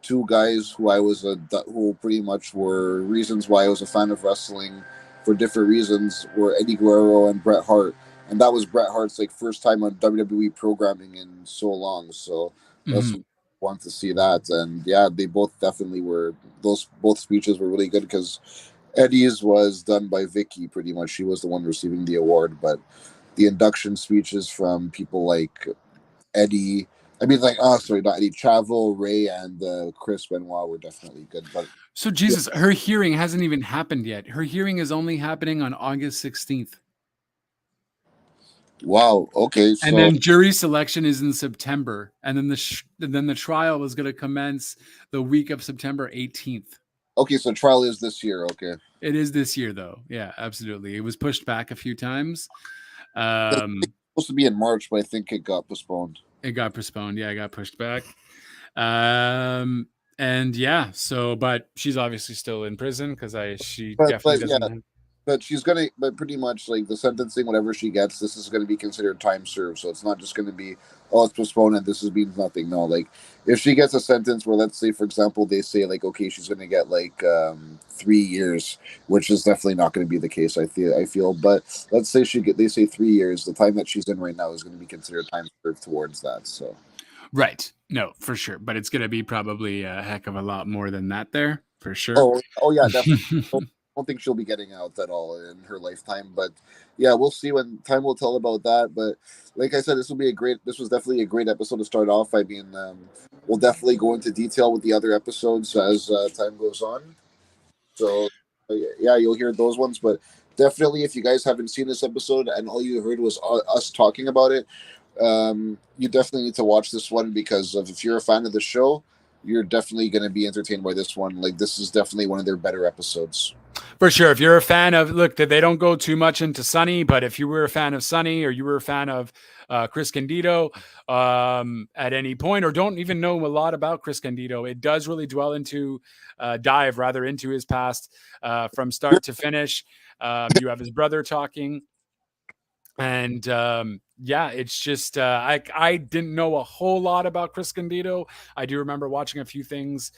two guys who pretty much were reasons why I was a fan of wrestling for different reasons were Eddie Guerrero and Bret Hart, and that was Bret Hart's like first time on WWE programming in so long. So that's Mhm. want to see that, and yeah, they both definitely were. Those both speeches were really good because Eddie's was done by Vicky pretty much. She was the one receiving the award, but the induction speeches from people like Eddie. I mean, like, oh, sorry, not Eddie. Travel, Ray, and Chris Benoit were definitely good. But So Jesus, her hearing hasn't even happened yet. Her hearing is only happening on August 16th. wow, okay, And so then jury selection is in September, and then the trial is going to commence the week of September 18th. okay, so trial is this year. Okay, It is this year, though. Yeah, absolutely. It was pushed back a few times. it's supposed to be in March, but I think it got postponed. It got postponed. Yeah, it got pushed back. And yeah, so but she's obviously still in prison because she definitely But yeah, doesn't. but she's gonna, but pretty much like the sentencing, whatever she gets, this is gonna be considered time served. So it's not just gonna be, oh, it's postponed and this means nothing. No, like if she gets a sentence where, let's say, for example, they say like, okay, she's gonna get like 3 years, which is definitely not gonna be the case. I feel, but let's say they say 3 years. The time that she's in right now is gonna be considered time served towards that. So Right. No, for sure. But it's going to be probably a heck of a lot more than that there, for sure. oh yeah, definitely. I don't think she'll be getting out at all in her lifetime, but yeah, we'll see when time will tell about that. But like I said, this was definitely a great episode to start off. I mean, we'll definitely go into detail with the other episodes as time goes on. So yeah, you'll hear those ones, but definitely if you guys haven't seen this episode and all you heard was us talking about it, you definitely need to watch this one because if you're a fan of the show, you're definitely going to be entertained by this one. Like this is definitely one of their better episodes. For sure. If you're a fan of, look, they don't go too much into Sunny, but if you were a fan of Sunny or you were a fan of Chris Candido at any point, or don't even know a lot about Chris Candido, it does really dive rather into his past from start to finish. You have his brother talking. And yeah, it's just I didn't know a whole lot about Chris Candido. I do remember watching a few things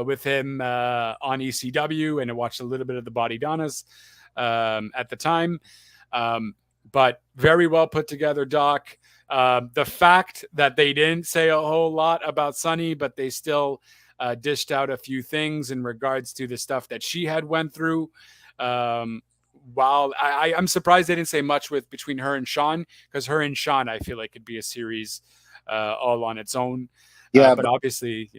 with him on ECW, and I watched a little bit of the Body Donnas at the time. But very well put together, Doc. The fact that they didn't say a whole lot about Sunny, but they still dished out a few things in regards to the stuff that she had went through. While I'm surprised they didn't say much between her and Sean, because her and Sean, I feel like could be a series all on its own. Yeah, but obviously,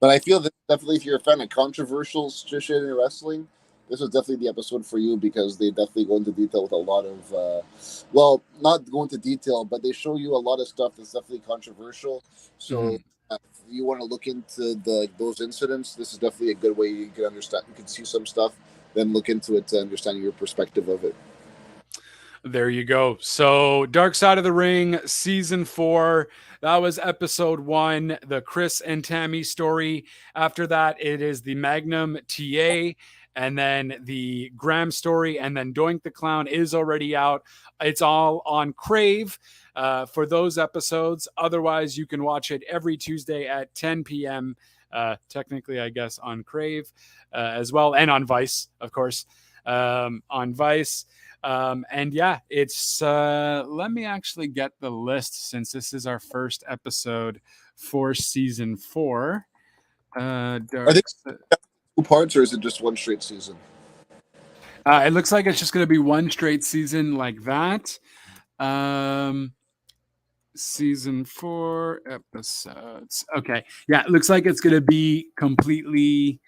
But I feel that definitely if you're a fan of controversial shit in wrestling, this was definitely the episode for you because they definitely go into detail with a lot of, well, not go into detail, but they show you a lot of stuff that's definitely controversial. So if you want to look into those incidents, this is definitely a good way you can understand. You can see some stuff, then look into it to understand your perspective of it. There you go. So, Dark Side of the Ring, season 4. That was episode 1, the Chris and Tammy story. After that, it is the Magnum TA, and then the Graham story, and then Doink the Clown is already out. It's all on Crave for those episodes. Otherwise, you can watch it every Tuesday at 10 p.m. Technically, I guess, on Crave as well, and on Vice, of course. On Vice. And yeah, it's let me actually get the list since this is our first episode for season 4. Are they 2 parts or is it just one straight season? It looks like it's just going to be one straight season like that. Season 4 episodes. Okay. Yeah, it looks like it's going to be completely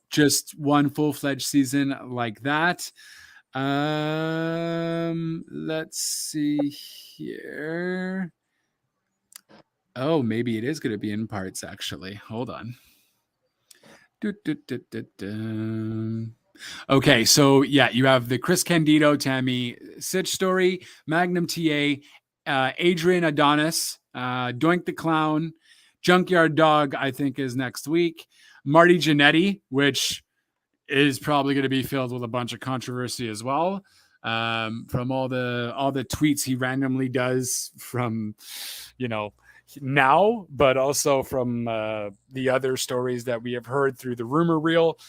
just one full-fledged season like that. Let's see here. Oh, maybe it is going to be in parts, actually. Hold on. Okay, so yeah, you have the Chris Candido, Tammy Sitch story, Magnum TA, Adrian Adonis, Doink the Clown, Junkyard Dog, I think is next week, Marty Jannetty, which is probably going to be filled with a bunch of controversy as well, from all the tweets he randomly does from, now, but also from the other stories that we have heard through the rumor reel.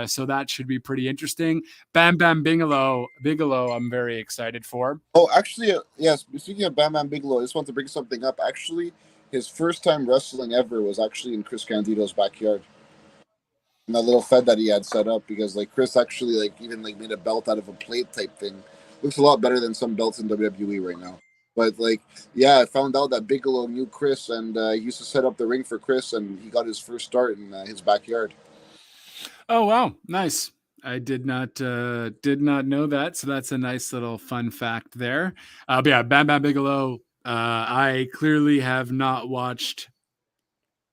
So that should be pretty interesting. Bam Bam Bigelow, I'm very excited for. Oh, actually, yes. Speaking of Bam Bam Bigelow, I just want to bring something up. Actually, his first time wrestling ever was actually in Chris Candido's backyard. In that little fed that he had set up, because like Chris actually like even like made a belt out of a plate type thing. looks a lot better than some belts in WWE right now. But like, yeah, I found out that Bigelow knew Chris, and he used to set up the ring for Chris, and he got his first start in his backyard. Oh wow, nice. I did not know that, so that's a nice little fun fact there. But yeah, Bam Bam Bigelow. I clearly have not watched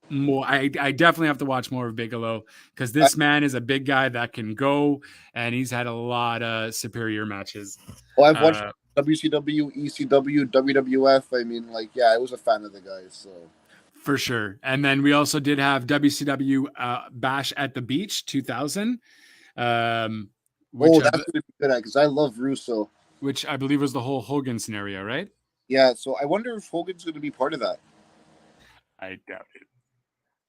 more. I definitely have to watch more of Bigelow because I, this man is a big guy that can go, and he's had a lot of superior matches. well, I've watched Uh, WCW, ECW, WWF. I mean, like, yeah, I was a fan of the guys. So, for sure. And then we also did have WCW Bash at the Beach 2000, um, which oh, that's gonna be good because I love Russo. which I believe was the whole Hogan scenario, right? Yeah, so I wonder if Hogan's going to be part of that. I doubt it.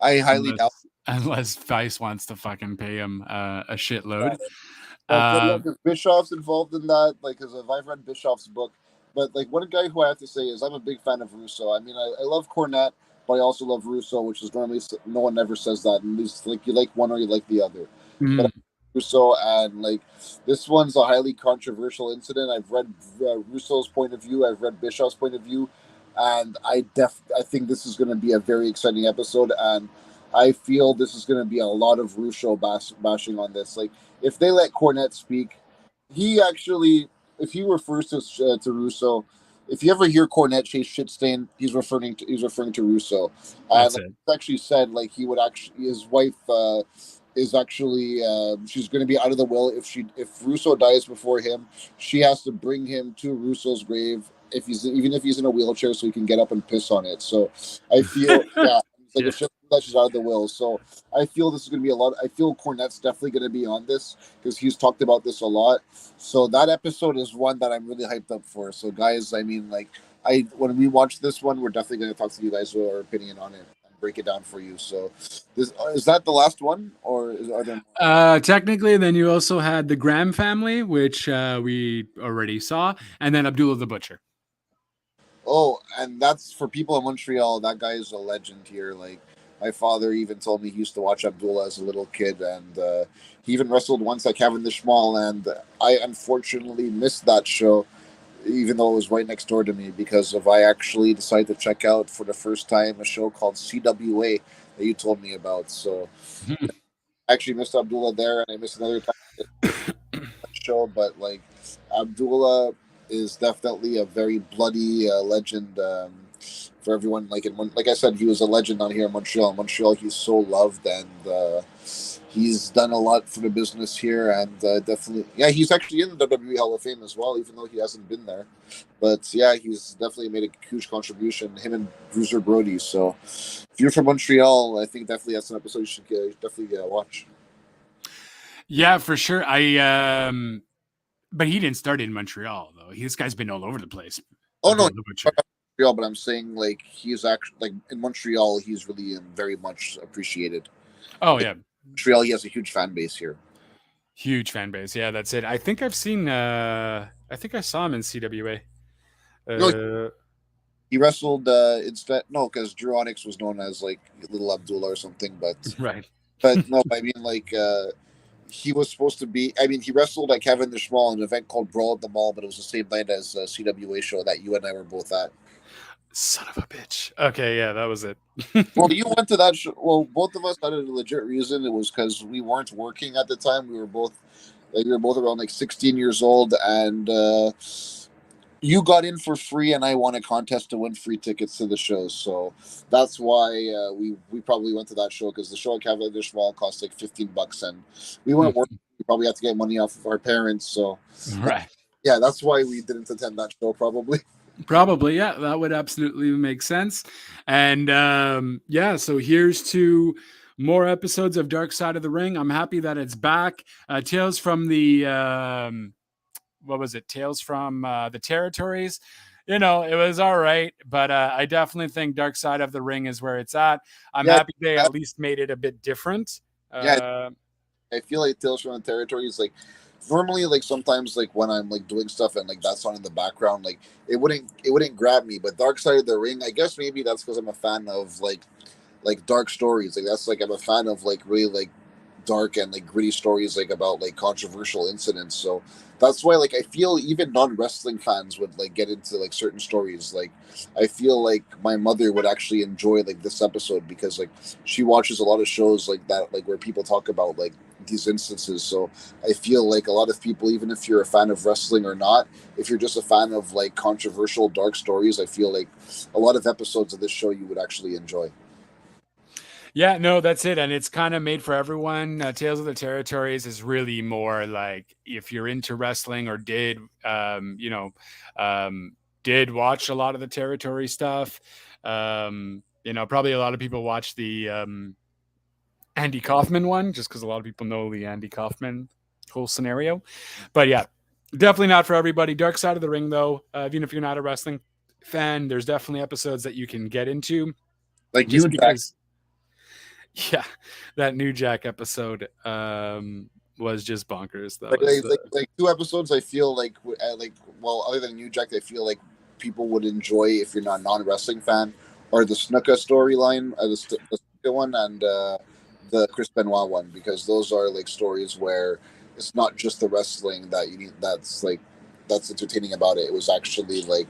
I highly doubt. Unless Vice wants to fucking pay him a shitload. But like, if Bischoff's involved in that, like, because I've read Bischoff's book, but like one guy who I have to say is I'm a big fan of Russo. I mean, I love Cornette, but I also love Russo, which is normally no one ever says that. And it's like you like one or you like the other. But Russo, and like this one's a highly controversial incident. I've read Russo's point of view. I've read Bischoff's point of view, and I think this is going to be a very exciting episode. And I feel this is going to be a lot of Russo bashing on this. Like if they let Cornette speak, he actually, if he refers to Russo, if you ever hear Cornette chase shit stain, he's referring to Russo. And That's like, it. it's actually said like he would actually his wife is actually she's going to be out of the will if Russo dies before him. She has to bring him to Russo's grave even if he's in a wheelchair so he can get up and piss on it. So I feel yeah. It's like Yeah. a shit that she's out of the will. So I feel this is going to be a lot. I feel Cornette's definitely going to be on this because he's talked about this a lot. So that episode is one that I'm really hyped up for. So guys, I mean, like, when we watch this one, we're definitely going to talk to you guys with our opinion on it and break it down for you. So, is that the last one, or are there more? Technically, then you also had the Graham family, which we already saw, and then Abdullah the Butcher. Oh, and that's for people in Montreal. That guy is a legend here. Like my father even told me he used to watch Abdullah as a little kid, and he even wrestled once at Cavendish Mall. And I unfortunately missed that show, even though it was right next door to me, because of I actually decided to check out for the first time a show called CWA that you told me about. So I actually missed Abdullah there, and I missed another time show. But like Abdullah is definitely a very bloody legend for everyone. Like I said, he was a legend out here in Montreal. In Montreal, he's so loved, and he's done a lot for the business here. And definitely, yeah, he's actually in the WWE Hall of Fame as well, even though he hasn't been there. But yeah, he's definitely made a huge contribution. Him and Bruiser Brody. So if you're from Montreal, I think definitely that's an episode you should definitely watch. Yeah, for sure. But he didn't start in Montreal though. This guy's been all over the place. Oh no, Abdullah the Butcher. Montreal, but I'm saying like he's actually like in Montreal, he's really very much appreciated. Oh yeah, Montreal, he has a huge fan base here. huge fan base. Yeah, that's it. I think I've seen. I think I saw him in CWA. No, he wrestled instead. No, because Drew Onyx was known as like Little Abdullah or something. Right. But no, I mean like he was supposed to be. I mean, he wrestled at Cavendish Mall in an event called Brawl at the Mall, but it was the same night as a CWA show that you and I were both at. Son of a bitch. Okay, yeah, that was it. Well, you went to that show. Well, both of us had a legit reason. It was because we weren't working at the time. We were both around like 16 years old, and you got in for free, and I won a contest to win free tickets to the show. So that's why we probably went to that show, because the show at Cavendish Mall cost like $15, and we weren't working. We probably had to get money off of our parents. So Right. yeah, that's why we didn't attend that show. Probably, yeah, that would absolutely make sense. And yeah, so here's to more episodes of Dark Side of the Ring. I'm happy that it's back. Tales from the what was it? Tales from the Territories. You know, it was all right, but I definitely think Dark Side of the Ring is where it's at. I'm Yeah, happy they at least made it a bit different. yeah. I feel like Tales from the Territory is like normally like sometimes like when I'm like doing stuff and like that's on in the background, like it wouldn't grab me. But Dark Side of the Ring, I guess maybe that's because I'm a fan of like dark stories. Like that's like I'm a fan of like really like dark and like gritty stories like about like controversial incidents. So that's why like I feel even non-wrestling fans would like get into like certain stories. Like I feel like my mother would actually enjoy like this episode because like she watches a lot of shows like that, like where people talk about like these instances. So I feel like a lot of people, even if you're a fan of wrestling or not, if you're just a fan of like controversial dark stories, I feel like a lot of episodes of this show you would actually enjoy. Yeah, no, that's it. And it's kind of made for everyone. Tales of the Territories is really more like if you're into wrestling or did watch a lot of the territory stuff. Probably a lot of people watch the Andy Kaufman one just because a lot of people know the Andy Kaufman whole scenario. But yeah, definitely not for everybody. Dark Side of the Ring, though, even if you're not a wrestling fan, there's definitely episodes that you can get into Like just New Jack. because. Yeah, that New Jack episode was just bonkers. That Like, was like 2 episodes, I feel like well, other than New Jack, I feel like people would enjoy if you're not a non-wrestling fan, or the Snuka storyline, the Snuka one, and the Chris Benoit one, because those are like stories where it's not just the wrestling that you need. That's entertaining about it. It was actually like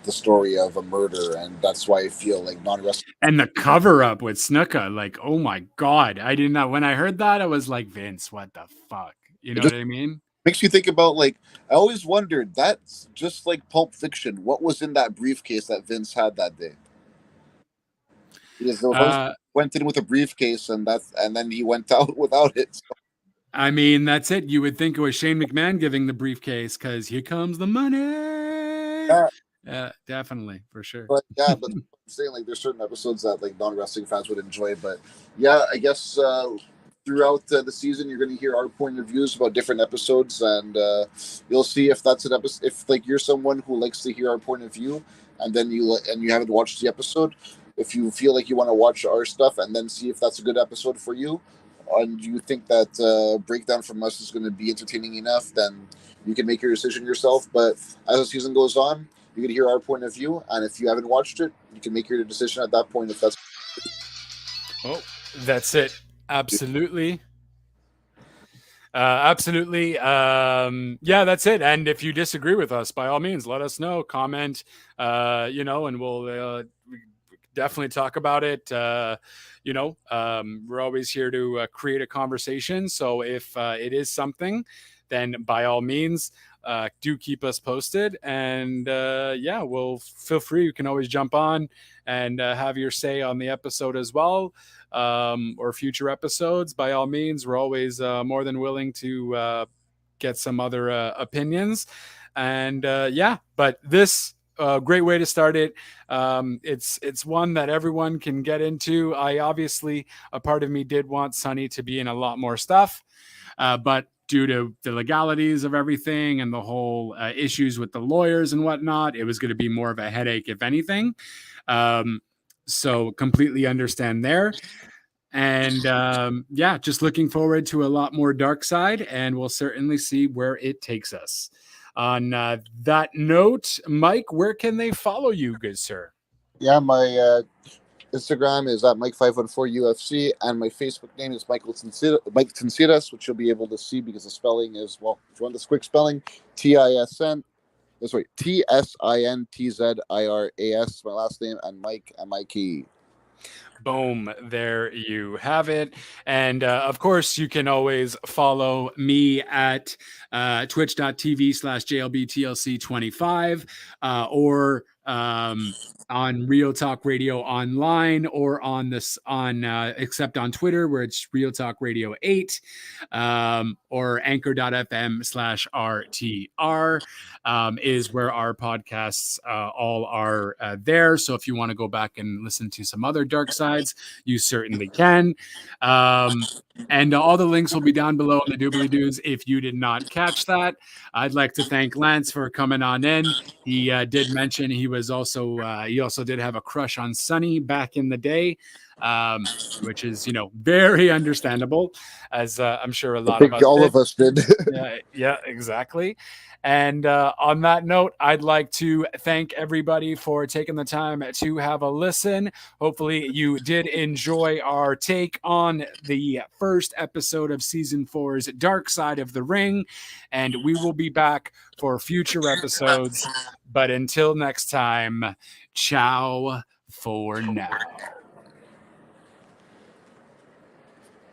the story of a murder, and that's why I feel like non-wrestling. and the cover up with Snuka, like, oh my god, I didn't know when I heard that. I was like, Vince, what the fuck? You It know just what I mean? makes you think about like I always wondered. That's just like Pulp Fiction. What was in that briefcase that Vince had that day? Because there was always Uh, went in with a briefcase, and then he went out without it. So, I mean, that's it. You would think it was Shane McMahon giving the briefcase because here comes the money. yeah, Definitely, for sure. but I'm saying like there's certain episodes that like non-wrestling fans would enjoy. But yeah, I guess throughout the season you're going to hear our point of views about different episodes, and you'll see if that's an episode. If like you're someone who likes to hear our point of view, and then you haven't watched the episode, if you feel like you want to watch our stuff and then see if that's a good episode for you, and you think that breakdown from us is going to be entertaining enough, then you can make your decision yourself. But as the season goes on, you can hear our point of view, and if you haven't watched it, you can make your decision at that point if that's. Oh, that's it. Absolutely. Absolutely. Yeah, that's it. And if you disagree with us, by all means, let us know, comment, and we'll definitely talk about it. We're always here to create a conversation. So if it is something, then by all means, do keep us posted. And we'll feel free. You can always jump on and have your say on the episode as well, or future episodes. By all means, we're always more than willing to get some other opinions. And but this great way to start it. It's one that everyone can get into. I obviously, a part of me did want Sonny to be in a lot more stuff, but due to the legalities of everything and the whole issues with the lawyers and whatnot, it was going to be more of a headache, if anything. So completely understand there. And just looking forward to a lot more Darkside, and we'll certainly see where it takes us. On that note, Mike, where can they follow you, good sir? Yeah, my Instagram is at Mike514UFC, and my Facebook name is Mike Tinsiras, which you'll be able to see because the spelling is, well, if you want this quick spelling, TISN. Sorry, TSINTZIRAS, my last name, and Mike MIKE. Boom, there you have it. And of course, you can always follow me at twitch.tv/JLBTLC25 or on Real Talk Radio Online, or on except on Twitter, where it's Real Talk Radio 8, or anchor.fm/RTR is where our podcasts all are there. So if you want to go back and listen to some other dark sides, you certainly can. And all the links will be down below in the doobly doos if you did not catch that. I'd like to thank Lance for coming on in. He did mention he also did have a crush on Sonny back in the day. which is, very understandable, as I'm sure a I lot of think us all did. of us did. Yeah, exactly. And on that note, I'd like to thank everybody for taking the time to have a listen. Hopefully, you did enjoy our take on the first episode of season 4's Dark Side of the Ring. And we will be back for future episodes. But until next time, ciao for now.